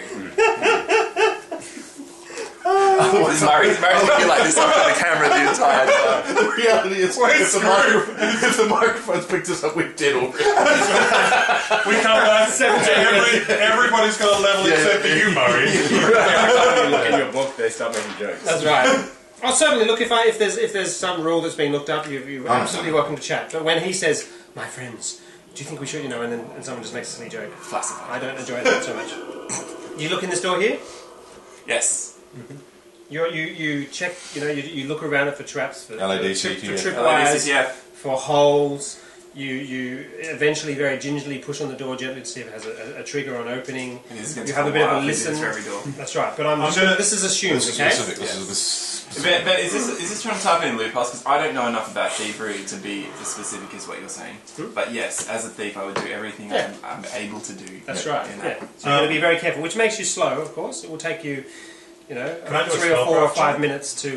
B: Murray's looking like this on the camera the entire time.
A: The reality is, if the microphone's picked us up, we're dead already.
C: We come back. Everybody's got a level except for you, Murray.
E: Every time you look in your book, they start making jokes.
D: That's right. I'll certainly look if there's some rule that's being looked up. You're absolutely welcome to chat. But when he says, "My friends, do you think we should?" and someone just makes a silly joke.
B: Classified.
D: I don't enjoy that so much. You look in this door here.
B: Yes.
D: You check. You look around it for traps, for
A: LAD,
D: for
A: CTF.
D: tripwires,
B: CTF.
D: for holes. You eventually very gingerly push on the door gently to see if it has a trigger on opening. You have a bit of a listen.
B: For every door.
D: That's right. But this is assumed,
A: This is
D: okay?
A: specific. This is
B: But is this trying to type in loopholes? Because I don't know enough about thievery to be as specific as what you're saying. But yes, as a thief, I would do everything
D: Yeah.
B: I'm able to do.
D: That's right.
B: in
D: Yeah.
B: that.
D: So you're going to be very careful, which makes you slow, of course. It will take you,
C: I do a
D: 3 or 4 or
C: spellcraft
D: 5 minutes to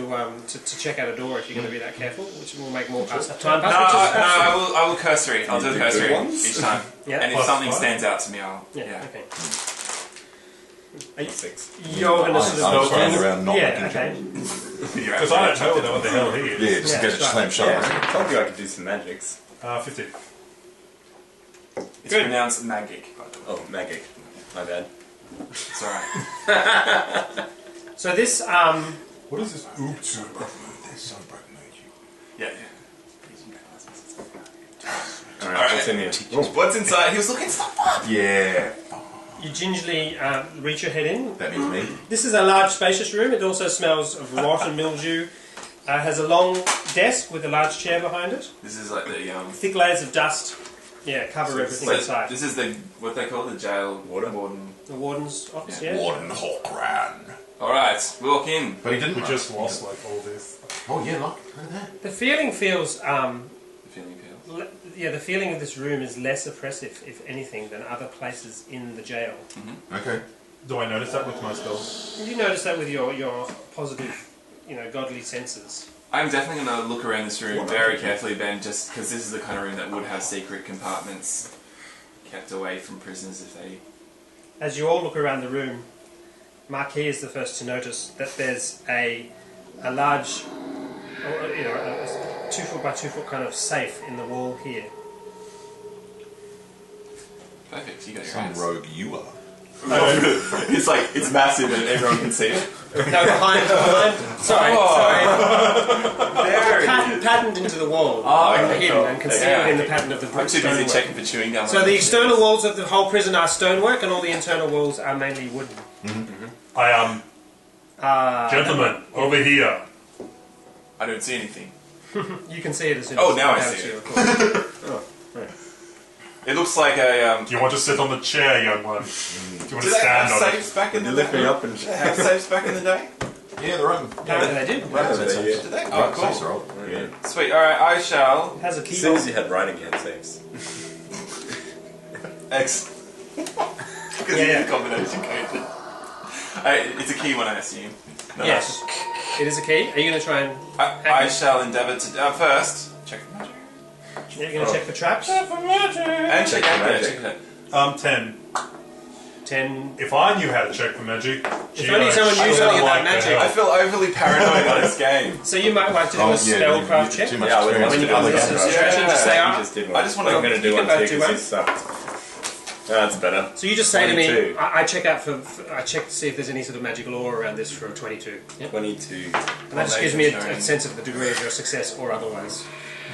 D: check out a door if you're going to be that careful, which will make more time
B: No,
D: pass.
B: I will cursory. I'll do a
E: do
B: cursory
E: good ones?
B: each time.
D: Yeah.
B: And if
C: Plus
B: something
C: one.
B: stands out to me, I'll.
D: Yeah.
B: Yeah.
D: Okay.
E: Six.
D: You're going to sort
A: I'm
D: of
A: standing around not
D: yeah.
A: making
D: Okay.
C: Because I don't know what the hell he is.
A: Yeah, just
D: Yeah,
A: get it
D: that's
A: slam shut.
E: Yeah, I told you I could do some magics.
C: 50.
B: It's pronounced magic, by the way.
E: Oh, magic. My bad.
B: It's alright.
D: So this
C: What is this? Oops.
B: Yeah.
E: Alright, what's in here?
B: What's inside? He was looking stuff up.
A: Yeah.
D: You gingerly reach your head in.
A: That means me.
D: This is a large, spacious room. It also smells of rot and mildew. Has a long desk with a large chair behind it.
B: This is like the
D: Thick layers of dust. Yeah, cover everything inside.
B: This is the what they call the jail warden.
D: The warden's office. Yeah.
A: Warden Hawkran.
B: All right, we walk in.
A: But he didn't.
C: We just lost like all this.
A: Oh yeah, look at that.
D: The feeling feels.
B: The feeling feels.
D: The feeling of this room is less oppressive, if anything, than other places in the jail.
A: Okay.
C: Do I notice that with my spells?
D: You notice that with your positive, godly senses.
B: I'm definitely going to look around this room very carefully, Ben, just because this is the kind of room that would have secret compartments kept away from prisoners if they...
D: As you all look around the room, Marquis is the first to notice that there's a large, a 2 foot by 2 foot kind of safe in the wall here.
B: Perfect, you got your
A: Some
B: hands.
A: rogue you are.
B: It's massive and everyone can see it.
D: No, behind. Sorry. Patterned into the wall. Hidden and concealed in the pattern of the
B: I'm too busy
D: stonework.
B: checking for chewing gum.
D: So the external walls of the whole prison are stonework, and all the internal walls are mainly wooden.
C: Gentlemen, over here.
B: I don't see anything.
D: You can see it as soon
B: Oh,
D: as
B: now I
D: it's
B: see
D: you,
B: it.
D: of course.
B: It looks like a...
C: Do you want to sit on the chair, young one? Do you want
B: Do
C: to
B: they have
C: stand on it?
B: safes back in the
E: Lift me
B: day?
E: up and
B: Did they have safes back in the day?
A: Yeah, they're open.
D: Apparently they did.
B: Did they? Oh,
A: Safes
B: cool.
A: are open. Yeah.
B: Sweet, alright, I shall...
D: It has a
E: As soon
D: keyhole.
E: as you had writing, you had saves.
B: X. Because
D: Yeah.
B: it's a combination code. It's a key one, I assume. No.
D: Yes. It is a key. Are you going to try and...
B: I shall endeavour to... first, check for magic.
D: You're going to check for traps?
B: And check for magic.
C: 10.
D: 10.
C: If I knew how to check for magic,
D: If only someone knew something about magic.
B: I feel overly paranoid on this game.
D: So you might like to do
A: Oh,
D: a
A: yeah,
D: spellcraft check.
A: Too much
E: Yeah, I would
A: experience
E: like
A: to
E: to
A: do
E: do
A: that.
E: that.
D: This is stretching, just say,
E: You
D: ah.
E: just did one.
B: I just want to...
E: I'm going to do
D: You
E: one
D: can
E: too
D: both do
E: because
D: one.
E: he sucked. That's better.
D: So you just say to me,
E: 22.
D: I check out I check to see if there's any sort of magical aura around this for a 22. Yep.
E: 22.
D: And that just gives me a sense of the degree of your success or otherwise.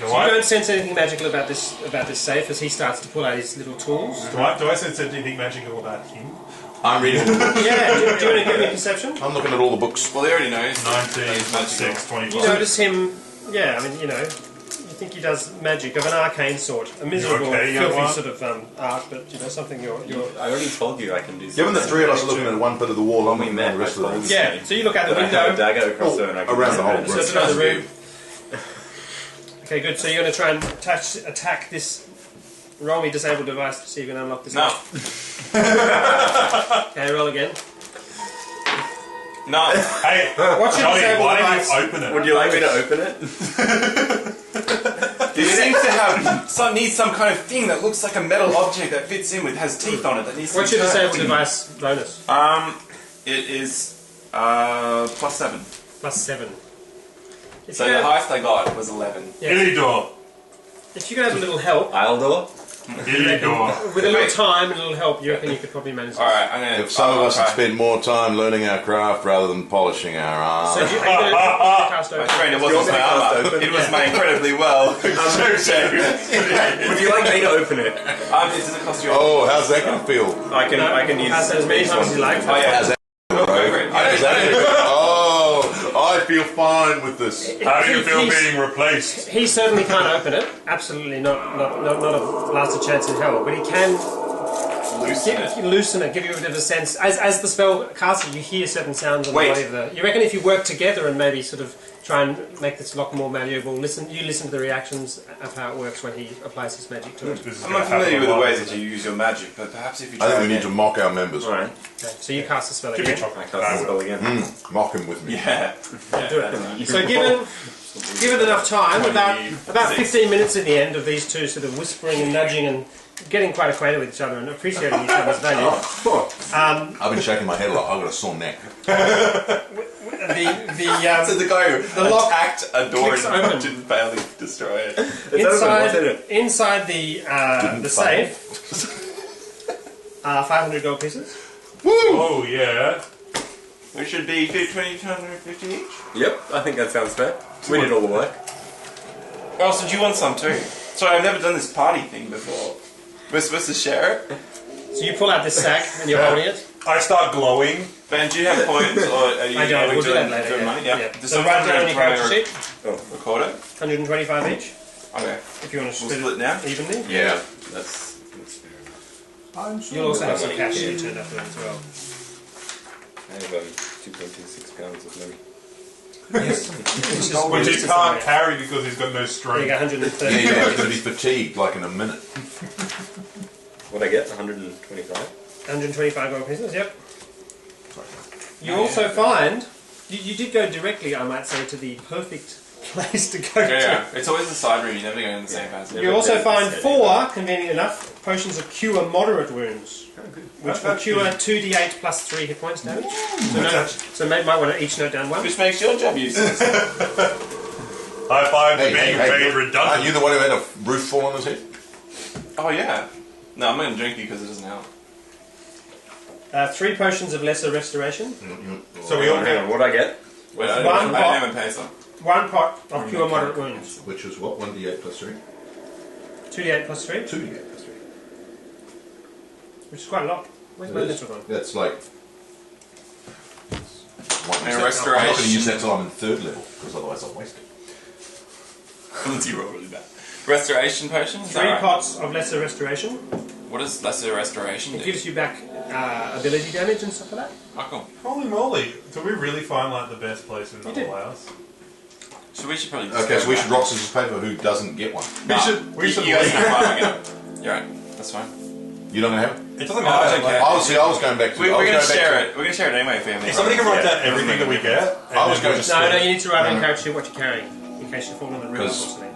C: Do
D: So you
C: I,
D: don't sense anything magical about this safe as he starts to pull out his little tools.
C: do I sense anything magical about him?
A: I'm reading.
D: Yeah, do you want to give me a perception?
A: I'm looking at all the books.
B: Well, they already know.
C: 19,
B: magical.
C: 6, 25.
D: You notice him, yeah, I mean, you think he does magic of an arcane sort. A miserable,
C: okay, young
D: filthy
C: one?
D: sort of art, but something you're...
E: I already told you I can do
A: Given the
E: something.
A: three of us are looking at one bit of the wall, I'm
E: we
A: looking at
E: met,
A: the rest
E: I
A: of
E: told
A: the
E: you.
D: Yeah, so you look out the
E: Then I have a
D: window.
E: dagger across there and I can
A: around
E: do
A: the whole
E: something.
D: So
A: room.
D: it's another room. Okay, good. So you're going to try and attack this... Roll me disabled device to see if you can unlock this.
B: No.
D: Okay, roll again.
B: No.
C: Hey,
D: What's your
C: Johnny,
D: disabled
C: why
D: device?
C: don't you open it?
E: Would you like me to open it?
B: It seems to have needs some kind of thing that looks like a metal object that fits in with has teeth on it that needs to
D: What's
B: be
D: your
B: turned.
D: disabled device bonus?
B: It is +7.
D: +7. If
B: So
D: you
B: the
D: could-
B: highest I got was 11.
C: Illidor.
D: if you could have a little help,
E: Isledor?
C: Illidor.
D: with a little time and a little help, you reckon you could probably manage this.
B: Alright, I'm gonna...
A: If some of us had
B: try.
A: spent more time learning our craft rather than polishing our
D: So
A: arms.
D: are you going to cast
B: My
D: over?
B: friend, it wasn't my armor. It was my incredibly well.
E: Would you like me to open it?
B: Does it cost you...
A: Oh, how's that going to feel?
E: I can use...
D: Cast it as many times as you like.
B: Oh, yeah. Go for it.
A: How's that gonna feel? Oh, I feel fine with this.
C: How do you feel
D: He's-
C: being replaced?
D: He certainly can't open it. Absolutely not a lasted chance in hell. But he can loosen it, give you a bit of a sense. As the spell caster, you hear certain sounds on the body of the... You reckon if you work together and maybe sort of try and make this lock more malleable, listen to the reactions of how it works when he applies his magic to it.
C: This is
B: I'm
C: gonna
B: not familiar with
C: happen
B: the
C: a lot.
B: ways that you use your magic, but perhaps if you try
A: I think we need
B: again.
A: to mock our members.
E: Alright.
D: Okay, so you cast the spell
C: Give me
D: again.
C: chocolate.
E: I cast the spell again.
A: Mock him with me.
B: Yeah.
D: Do it. So given enough time, about 15 minutes at the end of these two sort of whispering and nudging and getting quite acquainted with each other and appreciating each other's value,
A: I've been shaking my head a lot. I've got a sore neck.
B: So the guy who
D: the lock
B: attacked a door
D: clicks
B: and
D: open.
B: didn't fail to destroy it.
D: inside the safe are 500 gold pieces.
C: Oh, yeah.
B: Which should be 250 each.
E: Yep, I think that sounds fair. We did all the work.
B: Oh, so do you want some too? Sorry, I've never done this party thing before. We're supposed to share it?
D: So you pull out this sack and you're holding it.
C: I start glowing.
B: Ben, do you have points or are you
D: I don't. We'll do that later.
B: doing money? Yeah.
D: Yeah. So write down on your character sheet.
B: Record it.
D: 125 each.
B: Okay.
D: If you want to
B: We'll
D: split
B: split now.
D: it evenly.
E: Yeah, that's fair enough.
D: You'll also have some
E: money.
D: cash here turned up to it as well.
E: I have 2.26 pounds of money.
D: Yes.
C: Which he can't carry because he's got no
D: You
C: strength.
D: got 130.
A: Yeah, you're going to be fatigued like in a minute.
E: What I get? 125?
D: 125 gold pieces, yep. You also find, you did go directly, I might say, to the perfect place to go to.
B: Yeah. It's always the side room. You never go in the same passage.
D: You also find 4, convenient enough, potions of cure moderate wounds, which will cure 2d8 plus 3 hit points damage. So might want to each note down 1.
B: Which makes your job useless.
C: I find being made
A: Aren't
C: redundant.
A: you the one who had a roof fall on his head?
B: Oh yeah. No, I'm going to drink you because it doesn't help.
D: 3 potions of lesser restoration.
C: So we all
E: Hang on, what I get?
B: Wait, I
D: One
B: don't have a Paizo.
D: 1 pot of cure moderate wounds.
A: Which was what? 1d8 plus 3?
D: 2d8 plus 3,
A: 2d8 plus 3.
D: which is quite a lot. Where's my little one?
A: That's like...
B: And
A: I'm not going to
B: restoration.
A: use that till I'm in 3rd level, because otherwise I'll waste it.
B: Unless you roll really bad. Restoration potions?
D: 3 pots of lesser restoration.
B: What does lesser restoration
D: It
B: do?
D: gives you back ability damage and stuff like that.
B: Oh, cool.
C: Holy moly! Do we really find like the best place in the
D: You do.
C: whole house?
B: So we should probably just
A: Okay,
B: go
A: so we
B: back.
A: should rock, scissors, paper who doesn't get one.
C: We should
B: You guys
C: leave.
B: can have one again. You're right. That's fine.
A: You don't have it?
C: It doesn't
B: Oh,
C: matter.
B: it's okay.
A: I was going back to...
B: We're
A: I was
B: going to
A: going back
B: share it. We're going to share it anyway if we have any.
C: If somebody can write down
B: Yeah,
C: everything that we get, and
A: I was
C: then
A: going
C: we'll
A: to-
D: No, you need to write on character sheet what you're carrying, in case you fall in the river or
A: Because-
D: something.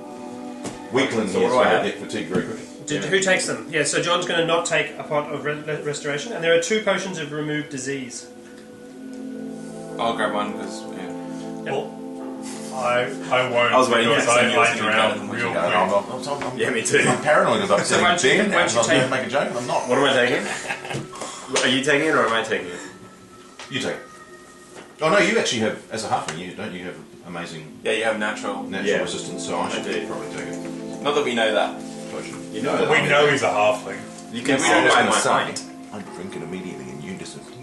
A: Weakling
E: So
A: here,
E: what
A: so
E: do I
A: I
E: have?
A: get fatigued very quickly.
D: Who takes them? Yeah, so John's going to not take a pot of restoration, and there are 2 potions of remove disease.
B: I'll grab one because, yeah.
C: Well, I won't.
B: I was waiting
C: because
B: for you to
C: I
B: say
C: like
B: yours
C: around
B: would be
C: real
A: Yeah,
C: quick.
E: Yeah, me too.
A: I'm paranoid about
D: So why
A: saying
D: don't you- why
A: Ben,
D: don't
A: and
D: you
A: I was going
D: take-
A: to make a joke, and I'm not.
E: What am I taking? Are you taking it or am I taking it?
A: You take it. Oh no, you actually have, as a halfling, you have amazing
B: Yeah, you have natural.
A: natural resistance, so I should
E: do.
A: probably take it.
B: Not that we know that.
A: Potion.
E: You know that.
C: We know he's a halfling.
E: You can
B: we
E: see
B: don't
E: it
B: know
E: by
B: my
E: my sight.
A: I drink it immediately and you disappear.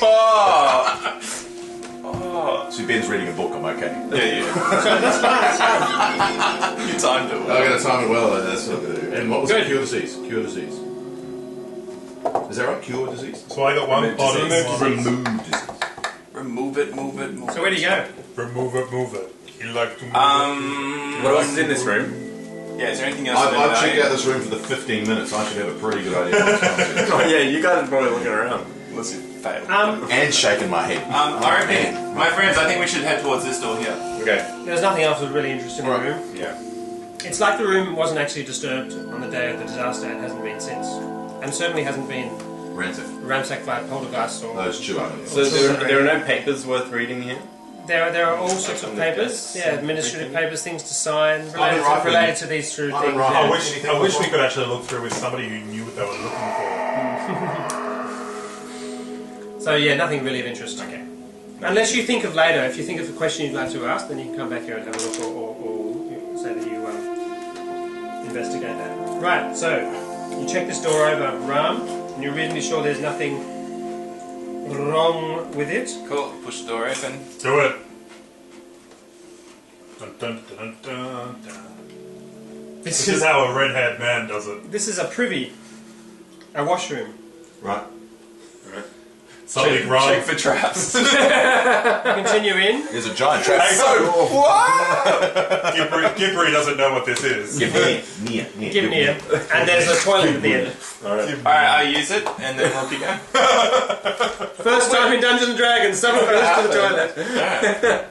B: Oh! Oh!
A: See, Ben's reading a book, I'm okay.
B: Yeah,
D: So that's fine, that's fine.
B: you timed it
A: I'm
B: well.
A: going to time it well, that's what I'm going to do. And what was
D: Good.
A: it? Cure disease. Cure disease. Is that right? Cure disease?
C: So I got one
E: Remove
C: pot of
E: disease.
A: Remove disease.
B: Remove it, move it, move it.
D: So where do you go?
C: Remove it. You like to move
E: What else is in this room?
B: Yeah, is there anything else?
A: I've checked out this room for the 15 minutes, I should have a pretty good idea what's going
E: Oh yeah, you guys are probably looking around.
B: Unless you fail.
A: on. And shaking my head.
B: I reckon, my friends, I think we should head towards this door here.
E: Okay.
D: There's nothing else that's really interesting in the room.
E: Yeah.
D: It's like the room wasn't actually disturbed on the day of the disaster, and hasn't been since. And certainly hasn't been
A: Ransack.
D: ransacked by poltergeists or...
A: Those two are.
E: So there are no papers worth reading here?
D: There are all sorts of papers, administrative papers, things to sign, related to these true
A: I'm
D: things.
A: right.
D: yeah.
C: I wish we could actually look through with somebody who knew what they were looking for.
D: So yeah, nothing really of interest. Okay. Unless you think of later, if you think of a question you'd like to ask, then you can come back here and have a look, or say that you investigate that. Right. So you check this door over, Ram, and you're reasonably sure there's nothing wrong with it.
B: Cool, push the door open.
C: Do it. Dun, dun, dun, dun, dun. This is how a red-haired man does it.
D: This is a privy, a washroom.
A: Right.
C: Something wrong.
B: Check for traps.
D: Continue in.
A: There's a giant trap.
C: Hey, Gibbery doesn't know what this is.
A: Give me near.
D: Give it near, and there's a toilet at the end.
B: Alright, I'll use it, and then we'll keep going.
D: First time in Dungeons and Dragons, someone goes to the toilet.
B: Alright.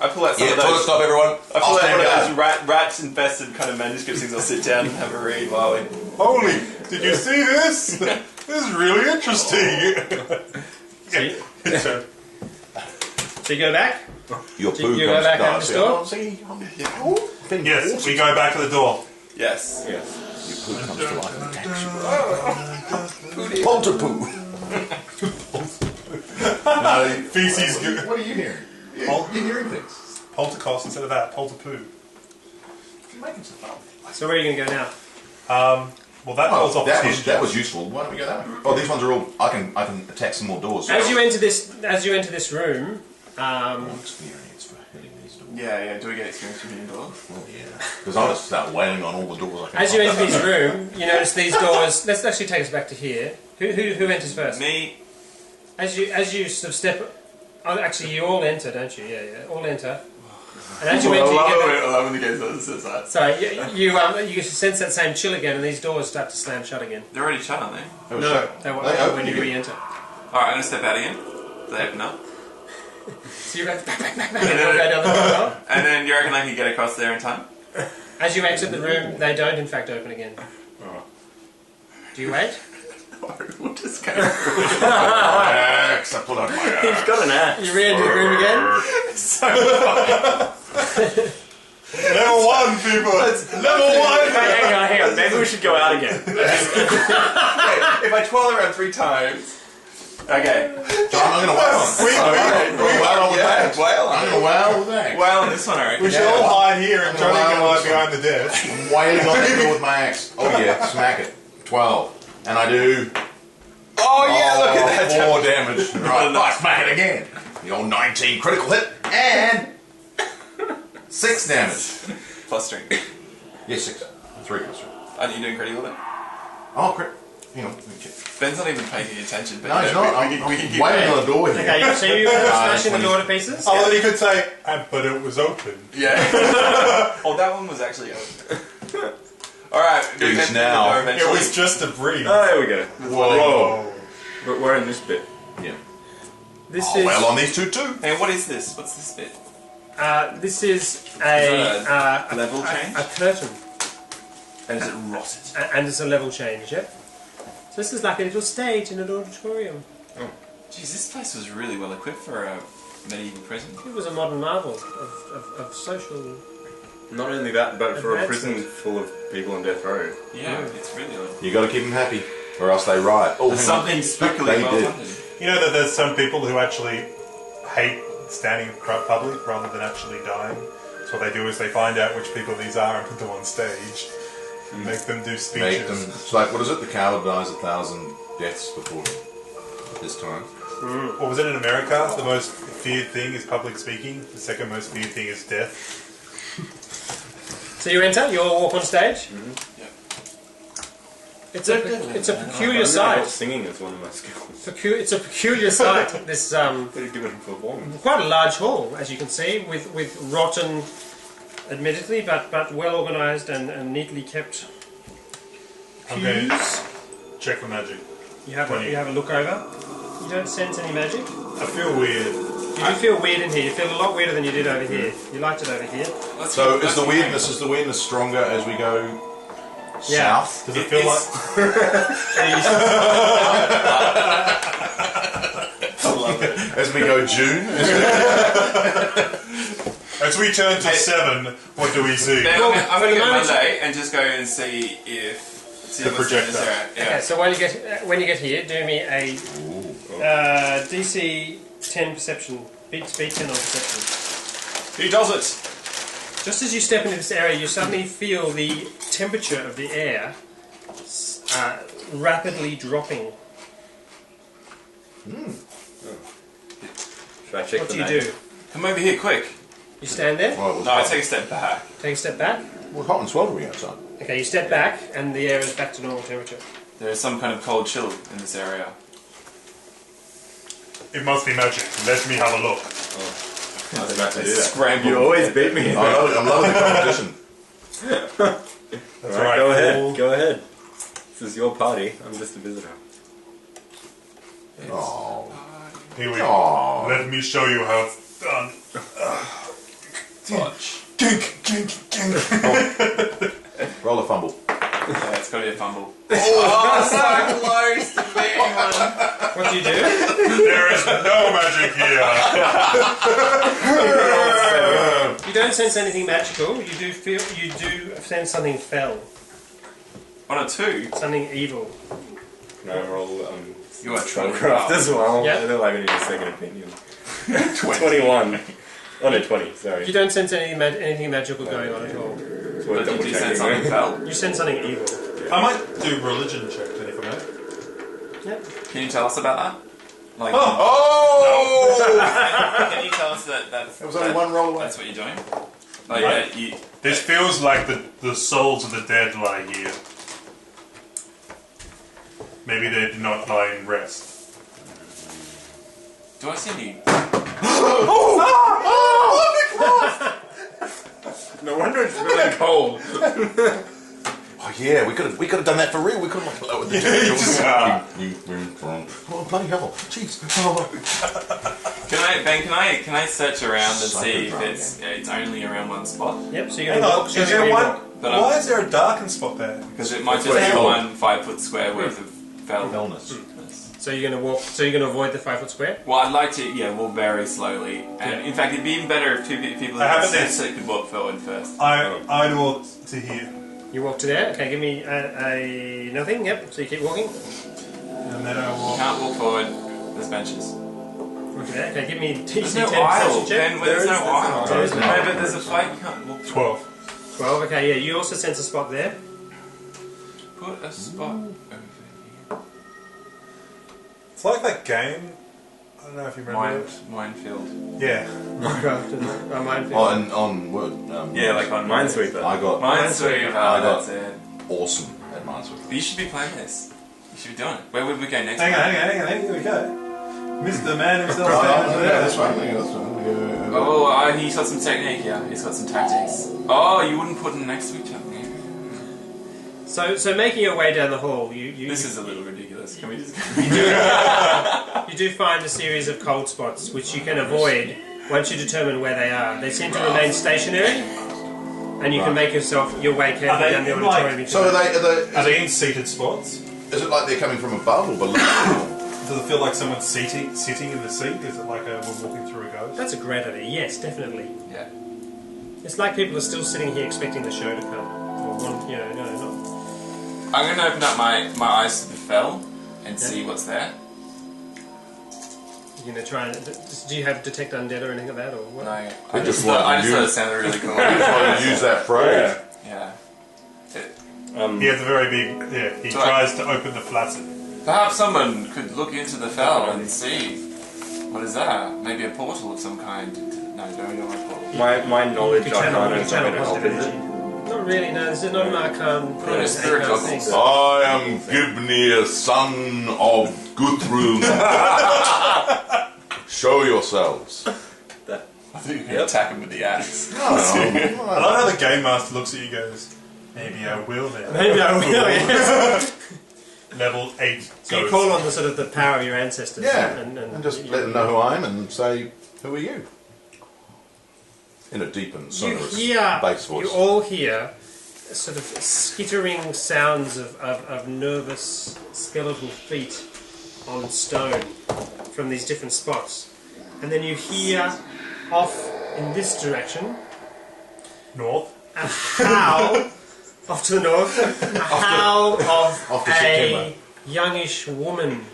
B: I pull out some
A: Yeah,
B: of
A: toilet
B: those.
A: stop, everyone.
B: I pull out one of those rats-infested kind of manuscript things. I'll sit down and have a read while we...
C: Holy, did you see this? This is really interesting.
D: So you go back?
A: Your
D: Do
A: poo
D: you go
A: comes
D: back out
A: down.
D: this door?
A: See,
C: Yes, we go back to the door.
B: Yes.
A: your poo comes to life and attacks you. Polter poo.
C: Feces good.
A: What are you hearing? You're hearing things.
C: Poltercost instead of that, polter poo.
A: You're making stuff up.
D: So where are you going to go now?
C: Well, that door's off
A: that
C: the
A: was
C: hinges.
A: that was useful. Why don't we go that way? Oh, these ones are all. I can attack some more doors.
D: As you enter this room,
A: Experience for hitting these doors.
B: Yeah. Do we get experience from hitting doors?
A: Oh yeah, because I just start wailing on all the doors. I can
D: as you
A: find.
D: enter this room, you notice these doors. Let's actually take us back to here. Who enters first?
B: Me.
D: As you sort of step. Oh, actually, you all enter, don't you? Yeah, all enter. And as you enter, you get
B: I love when the game says that.
D: sorry, you sense that same chill again, and these doors start to slam shut again.
B: They're already shut, aren't they?
A: Oh,
D: No,
A: shit.
D: they won't
A: They
D: open
A: open
D: when you
A: again.
D: re-enter.
B: Alright, I'm gonna step out again. They open up.
D: So you go back, and you all go down the corridor.
B: And then you reckon I can get across there in time?
D: As you exit the room, they don't in fact open again. Do you wait?
B: We'll just go.
A: Axe, I pull out my axe.
E: He's got an axe.
D: You re-enter the room again?
C: Level 1, people! Level 1!
E: Hang on. Maybe we should go out again.
B: If I twirl around 3 times. Okay.
A: So I'm going to wail on. Wail on with axe.
B: Wail
A: I'm
B: on
A: going to wail with axe.
B: Wail on this one, I reckon.
C: We should all hide here and Johnny can hide behind the desk.
A: I'm wailing on that door with my axe. Oh yeah, smack it. 12. And I do.
B: Oh yeah, look at that.
A: 4 damage. Right, I smack it again. The old 19 critical hit and 6 damage.
B: Plus strength.
A: Yes, 6. 3 plus 3.
B: Aren't you doing critical then?
A: Oh, crit. Hang on. Let me check.
B: Ben's not even paying any attention. But
A: No, he's not. I'm
B: we can keep
A: waiting
B: going.
A: on the door here.
D: Okay, so you smashing the door to pieces?
C: Oh, then he could say, but it was open.
B: Yeah. Oh, that one was actually open. Alright,
A: It's now.
C: It was just a breeze.
E: Oh, there we go.
C: Whoa.
E: We're in this bit.
A: Yeah.
D: This
A: Oh,
D: is
A: well on these two too.
B: Hey, what is this? What's this bit?
D: this is a
B: level change?
D: a curtain,
B: And is it rotted?
D: and it's a level change. Yep. So this is like a little stage in an auditorium.
B: Jeez, this place was really well equipped for a medieval prison.
D: It was a modern marvel of social.
E: Not only that, but for a prison
D: Advancement.
E: full of people on death row.
B: Yeah, it's really odd.
A: You got to keep them happy, or else they riot. Oh, hang on.
B: Something spookily
A: They
B: well
A: did.
B: done.
C: You know that there's some people who actually hate standing in public rather than actually dying. So what they do is they find out which people these are and put them on stage. And make them do speeches.
A: Make them. It's like, what is it? The coward dies 1,000 deaths before his time.
C: What was it in America? The most feared thing is public speaking. The second most feared thing is death.
D: So you enter, you all walk on stage.
B: Yep.
D: It's a peculiar
E: I got
D: sight.
E: singing as one of my skills.
D: It's a peculiar sight. This
E: Better give it a performance.
D: quite a large hall, as you can see, with rotten, admittedly, but well organised and neatly kept
C: Okay.
D: pews.
C: Check for magic.
D: You have a look over. You don't sense any magic.
C: I feel weird.
D: You do feel weird in here. You feel a lot weirder than you did over here. You liked it over here.
A: So is the weirdness stronger as we go
D: Yeah.
A: south?
C: Does it feel like...
A: As we go June?
C: As we turn to 7, what do we see?
B: Ben,
D: Well,
B: I'm going to
D: for the
B: get
D: moment-
B: Monday and just go and see if... See
C: The
B: what's in this
C: projector.
B: area.
D: Okay,
B: Yeah.
D: so when you get here, do me a DC 10 perception. Beat 10 on perception.
B: Who does it?
D: Just as you step into this area, you suddenly feel the temperature of the air rapidly dropping.
E: Should I check
D: What
E: the
D: do you
E: magic?
D: do?
B: Come over here, quick.
D: You stand there,
A: Well, it was
B: No, I
A: hot.
B: take a step back.
D: take a step back.
A: Well, hot and sweltering outside.
D: Okay, you step back, and the air is back to normal temperature.
B: There is some kind of cold chill in this area.
C: It must be magic. Let me have a look.
E: I was about to do that.
B: Scramble.
E: You always beat me.
A: I'm loving the competition.
C: That's
E: Alright,
C: right.
E: go ahead.
C: fool.
E: Go ahead. This is your party. I'm just a visitor.
A: Oh.
C: Here we go.
A: Oh.
C: Let me show you how it's done.
B: Touch.
C: Gink, gink, gink.
A: Roll a fumble.
B: Yeah, it's got to be a fumble. Oh, so close to being one.
D: What do you do?
C: There is no magic here.
D: You don't sense anything magical. You do sense something fell,
B: On a 2.
D: something evil.
E: Can I roll
B: You are
E: spellcraft as well?
D: Yeah.
E: I don't like any second opinion. 21. Oh no, 20, sorry.
D: You don't sense anything magical going on at all.
E: So we're
B: But
E: double
B: did you sense
E: checking,
B: something
E: right?
B: fell?
D: You sense something evil.
E: Yeah.
C: I might do religion check then if I may.
D: Yep.
B: Can you tell us about that? Like, can you tell us that
A: There was only one roll away.
B: that's what you're doing? Like,
C: Right.
B: you,
C: This feels like the souls of the dead lie here. Maybe they did not lie in rest.
B: do I see any?
E: No wonder it's really cold.
A: Oh yeah, we could have done that for real. We could have lowered the Oh bloody hell! Jeez. Oh.
B: Can I search around and see if it's only around one spot?
D: Yep, so you're
C: Hang
D: going to
C: on,
D: walk.
C: is there one?
B: But,
C: Why is there a darkened spot there?
B: Because it might just
A: That's
B: be
A: what-
B: 1 5-foot square worth of fell.
A: Illness.
D: So you're going to walk. So you're going to avoid the 5 foot square.
B: Well, I'd like to, walk very slowly. And in fact, it'd be even better if two people
C: I have
B: in
C: it there.
B: sense could walk forward first.
C: I'd walk to here.
D: You walk to there. Okay, give me a nothing. Yep. So you keep walking.
C: And then I
B: You
C: walk.
B: can't walk forward. There's benches.
D: Walk to there. Okay, give me DC
B: There's no
D: 10
B: aisle.
D: perception check.
B: Ben, there's no aisle.
D: There is no
B: No,
D: aisle.
B: but there's a fight. You can't walk.
C: 12.
D: 12. Okay, yeah. You also sense a spot there.
B: Put a spot over here.
C: It's like that game. I don't know if you remember it.
B: Minefield.
C: Yeah.
D: A minefield.
A: On what?
B: Yeah, like on
E: Minesweeper.
A: I got
B: Minesweeper.
A: I got-
B: That's it.
A: awesome at Minesweeper.
B: You should be playing this. You should be doing it. Where would we go next?
C: Hang on. Here we go. Mr. Man himself.
A: This one.
B: Oh, he's got some technique, yeah. He's got some tactics. Oh, you wouldn't put them next to each other.
D: So making your way down the hall, you
B: This is a little ridiculous. Can we just...
D: you do find a series of cold spots which you can avoid once you determine where they are. They seem to remain stationary, and you can make your way
C: Are
D: carefully
C: they
D: down the
C: in,
D: auditorium.
A: So
C: Are they in seated spots?
A: is it like they're coming from above or below?
C: Does it feel like someone's sitting in the seat? Is it like we're walking through a ghost?
D: That's a great idea. Yes, definitely.
B: Yeah.
D: It's like people are still sitting here expecting the show to come. Or not.
B: I'm going to open up my eyes to the fell and see what's there.
D: You're going to try and... Do you have detect undead or anything like that? Or what?
B: No,
A: I
B: I
A: just
B: just
A: wanted
B: thought
A: to
B: it sounded really cool.
A: I just want to use that phrase.
B: Yeah.
C: He has a very big... Yeah, he
B: So
C: tries to open the flaccid.
B: Perhaps someone could look into the fell and see. What is that? Maybe a portal of some kind. No, don't want a portal.
E: My knowledge
D: You can
E: arcana
D: channel,
E: is not going to help,
D: positive
E: is it?
D: energy. Not really, no. This is not an arcane.
B: Put on a spirit
D: thing.
B: goggles.
A: I am Gibnir, son of Guthrun. Show yourselves.
B: I think you can attack him with the axe.
C: I love how the game master looks at you and goes, maybe I will then.
D: Maybe I will, yes.
C: Level 8
D: So you
C: ghost.
D: call on the sort of the power of your ancestors.
A: Yeah,
D: And
A: and just let them know who I am and say, who are you? In a deep and sonorous bass voice.
D: You all hear sort of skittering sounds of nervous skeletal feet on stone from these different spots. And then you hear off in this direction
C: North.
D: a howl off to the north, a howl of
A: After
D: a
A: September.
D: youngish woman,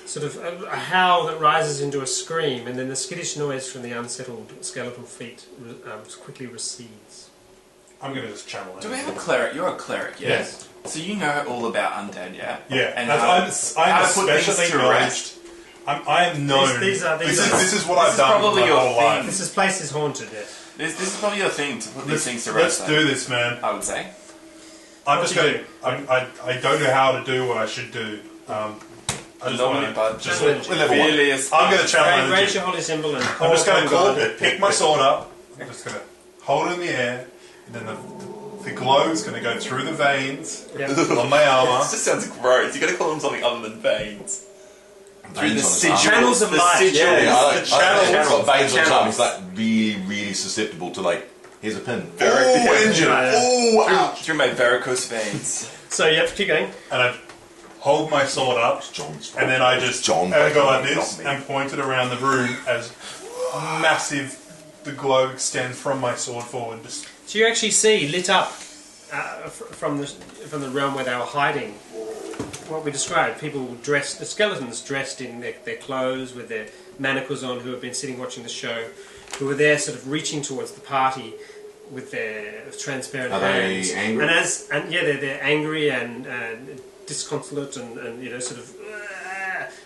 D: sort of a howl that rises into a scream, and then the skittish noise from the unsettled skeletal feet quickly recedes.
C: I'm going to just channel
B: Do we
C: that.
B: have a cleric? You're a cleric, yeah?
C: Yes.
B: So you know all about undead, yeah?
C: Yeah,
B: And
C: I'm
B: how to put things
C: especially
B: to
C: knowledge.
B: rest.
C: I am known.
D: These are-
C: this
D: are-
C: is what
B: this
C: I've
B: is
C: done
B: probably
C: my
B: your
C: whole
B: thing.
C: life.
D: This place is haunted, yes.
B: This is probably your thing to put these things to
C: Let's
B: rest.
C: do this, man.
B: I would say.
C: I'm
D: What
C: just
D: do you
C: going. I don't know how to do what I should do. I just
B: Normally,
C: want
B: but
C: to just
D: just
C: level one.
B: Filius-
C: I'm going to channel
D: Raise
C: energy.
D: your holy symbol and
C: I'm just going to
D: call
C: call
D: upon
C: it.
D: God.
C: Pick my sword up. I'm just going to hold it in the air, and then the glow is going to go through the veins
D: Yeah.
C: on my armor.
B: This just sounds gross. You got to call them something other than veins. Through the
A: Veins on his arm.
B: sigils.
D: Channels of
B: the
D: light,
B: sigils.
A: Yeah, I like
C: The channels.
A: veins on
B: Channels.
A: top. It's like really, really susceptible to like, here's a pin.
B: Very-
A: Oh,
B: yeah.
A: engine.
D: Yeah.
A: Oh, ouch.
B: Through my varicose veins.
D: So, yep, keep going.
C: And I hold my sword up,
A: John's
C: and then I just
A: John,
C: and I go like
A: not
C: this
A: me.
C: and point it around the room as massive the glow extends from my sword forward. Just
D: So you actually see lit up from the realm where they were hiding what we described. People dressed, the skeletons dressed in their clothes with their manacles on, who have been sitting watching the show, who were there sort of reaching towards the party. with their transparent
A: Are
D: hands.
A: they angry?
D: They're angry and disconsolate and sort of.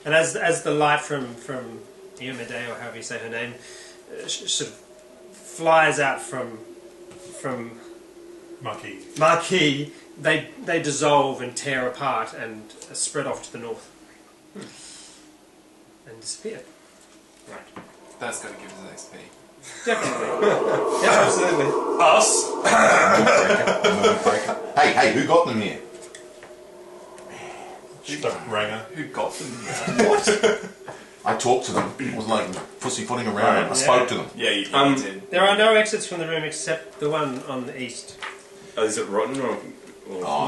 D: And as the light from Iomede, or however you say her name, sort of flies out from Marquis, they dissolve and tear apart and spread off to the north and disappear.
B: Right. That's got to give us XP.
D: Definitely. Yeah, absolutely.
C: Us?
A: Hey, who got them here?
C: The ranger.
B: Who got them here?
A: I talked to them. It was like pussyfooting around. I spoke to them.
B: Yeah, you did.
D: There are no exits from the room except the one on the east.
E: Oh, is it rotten or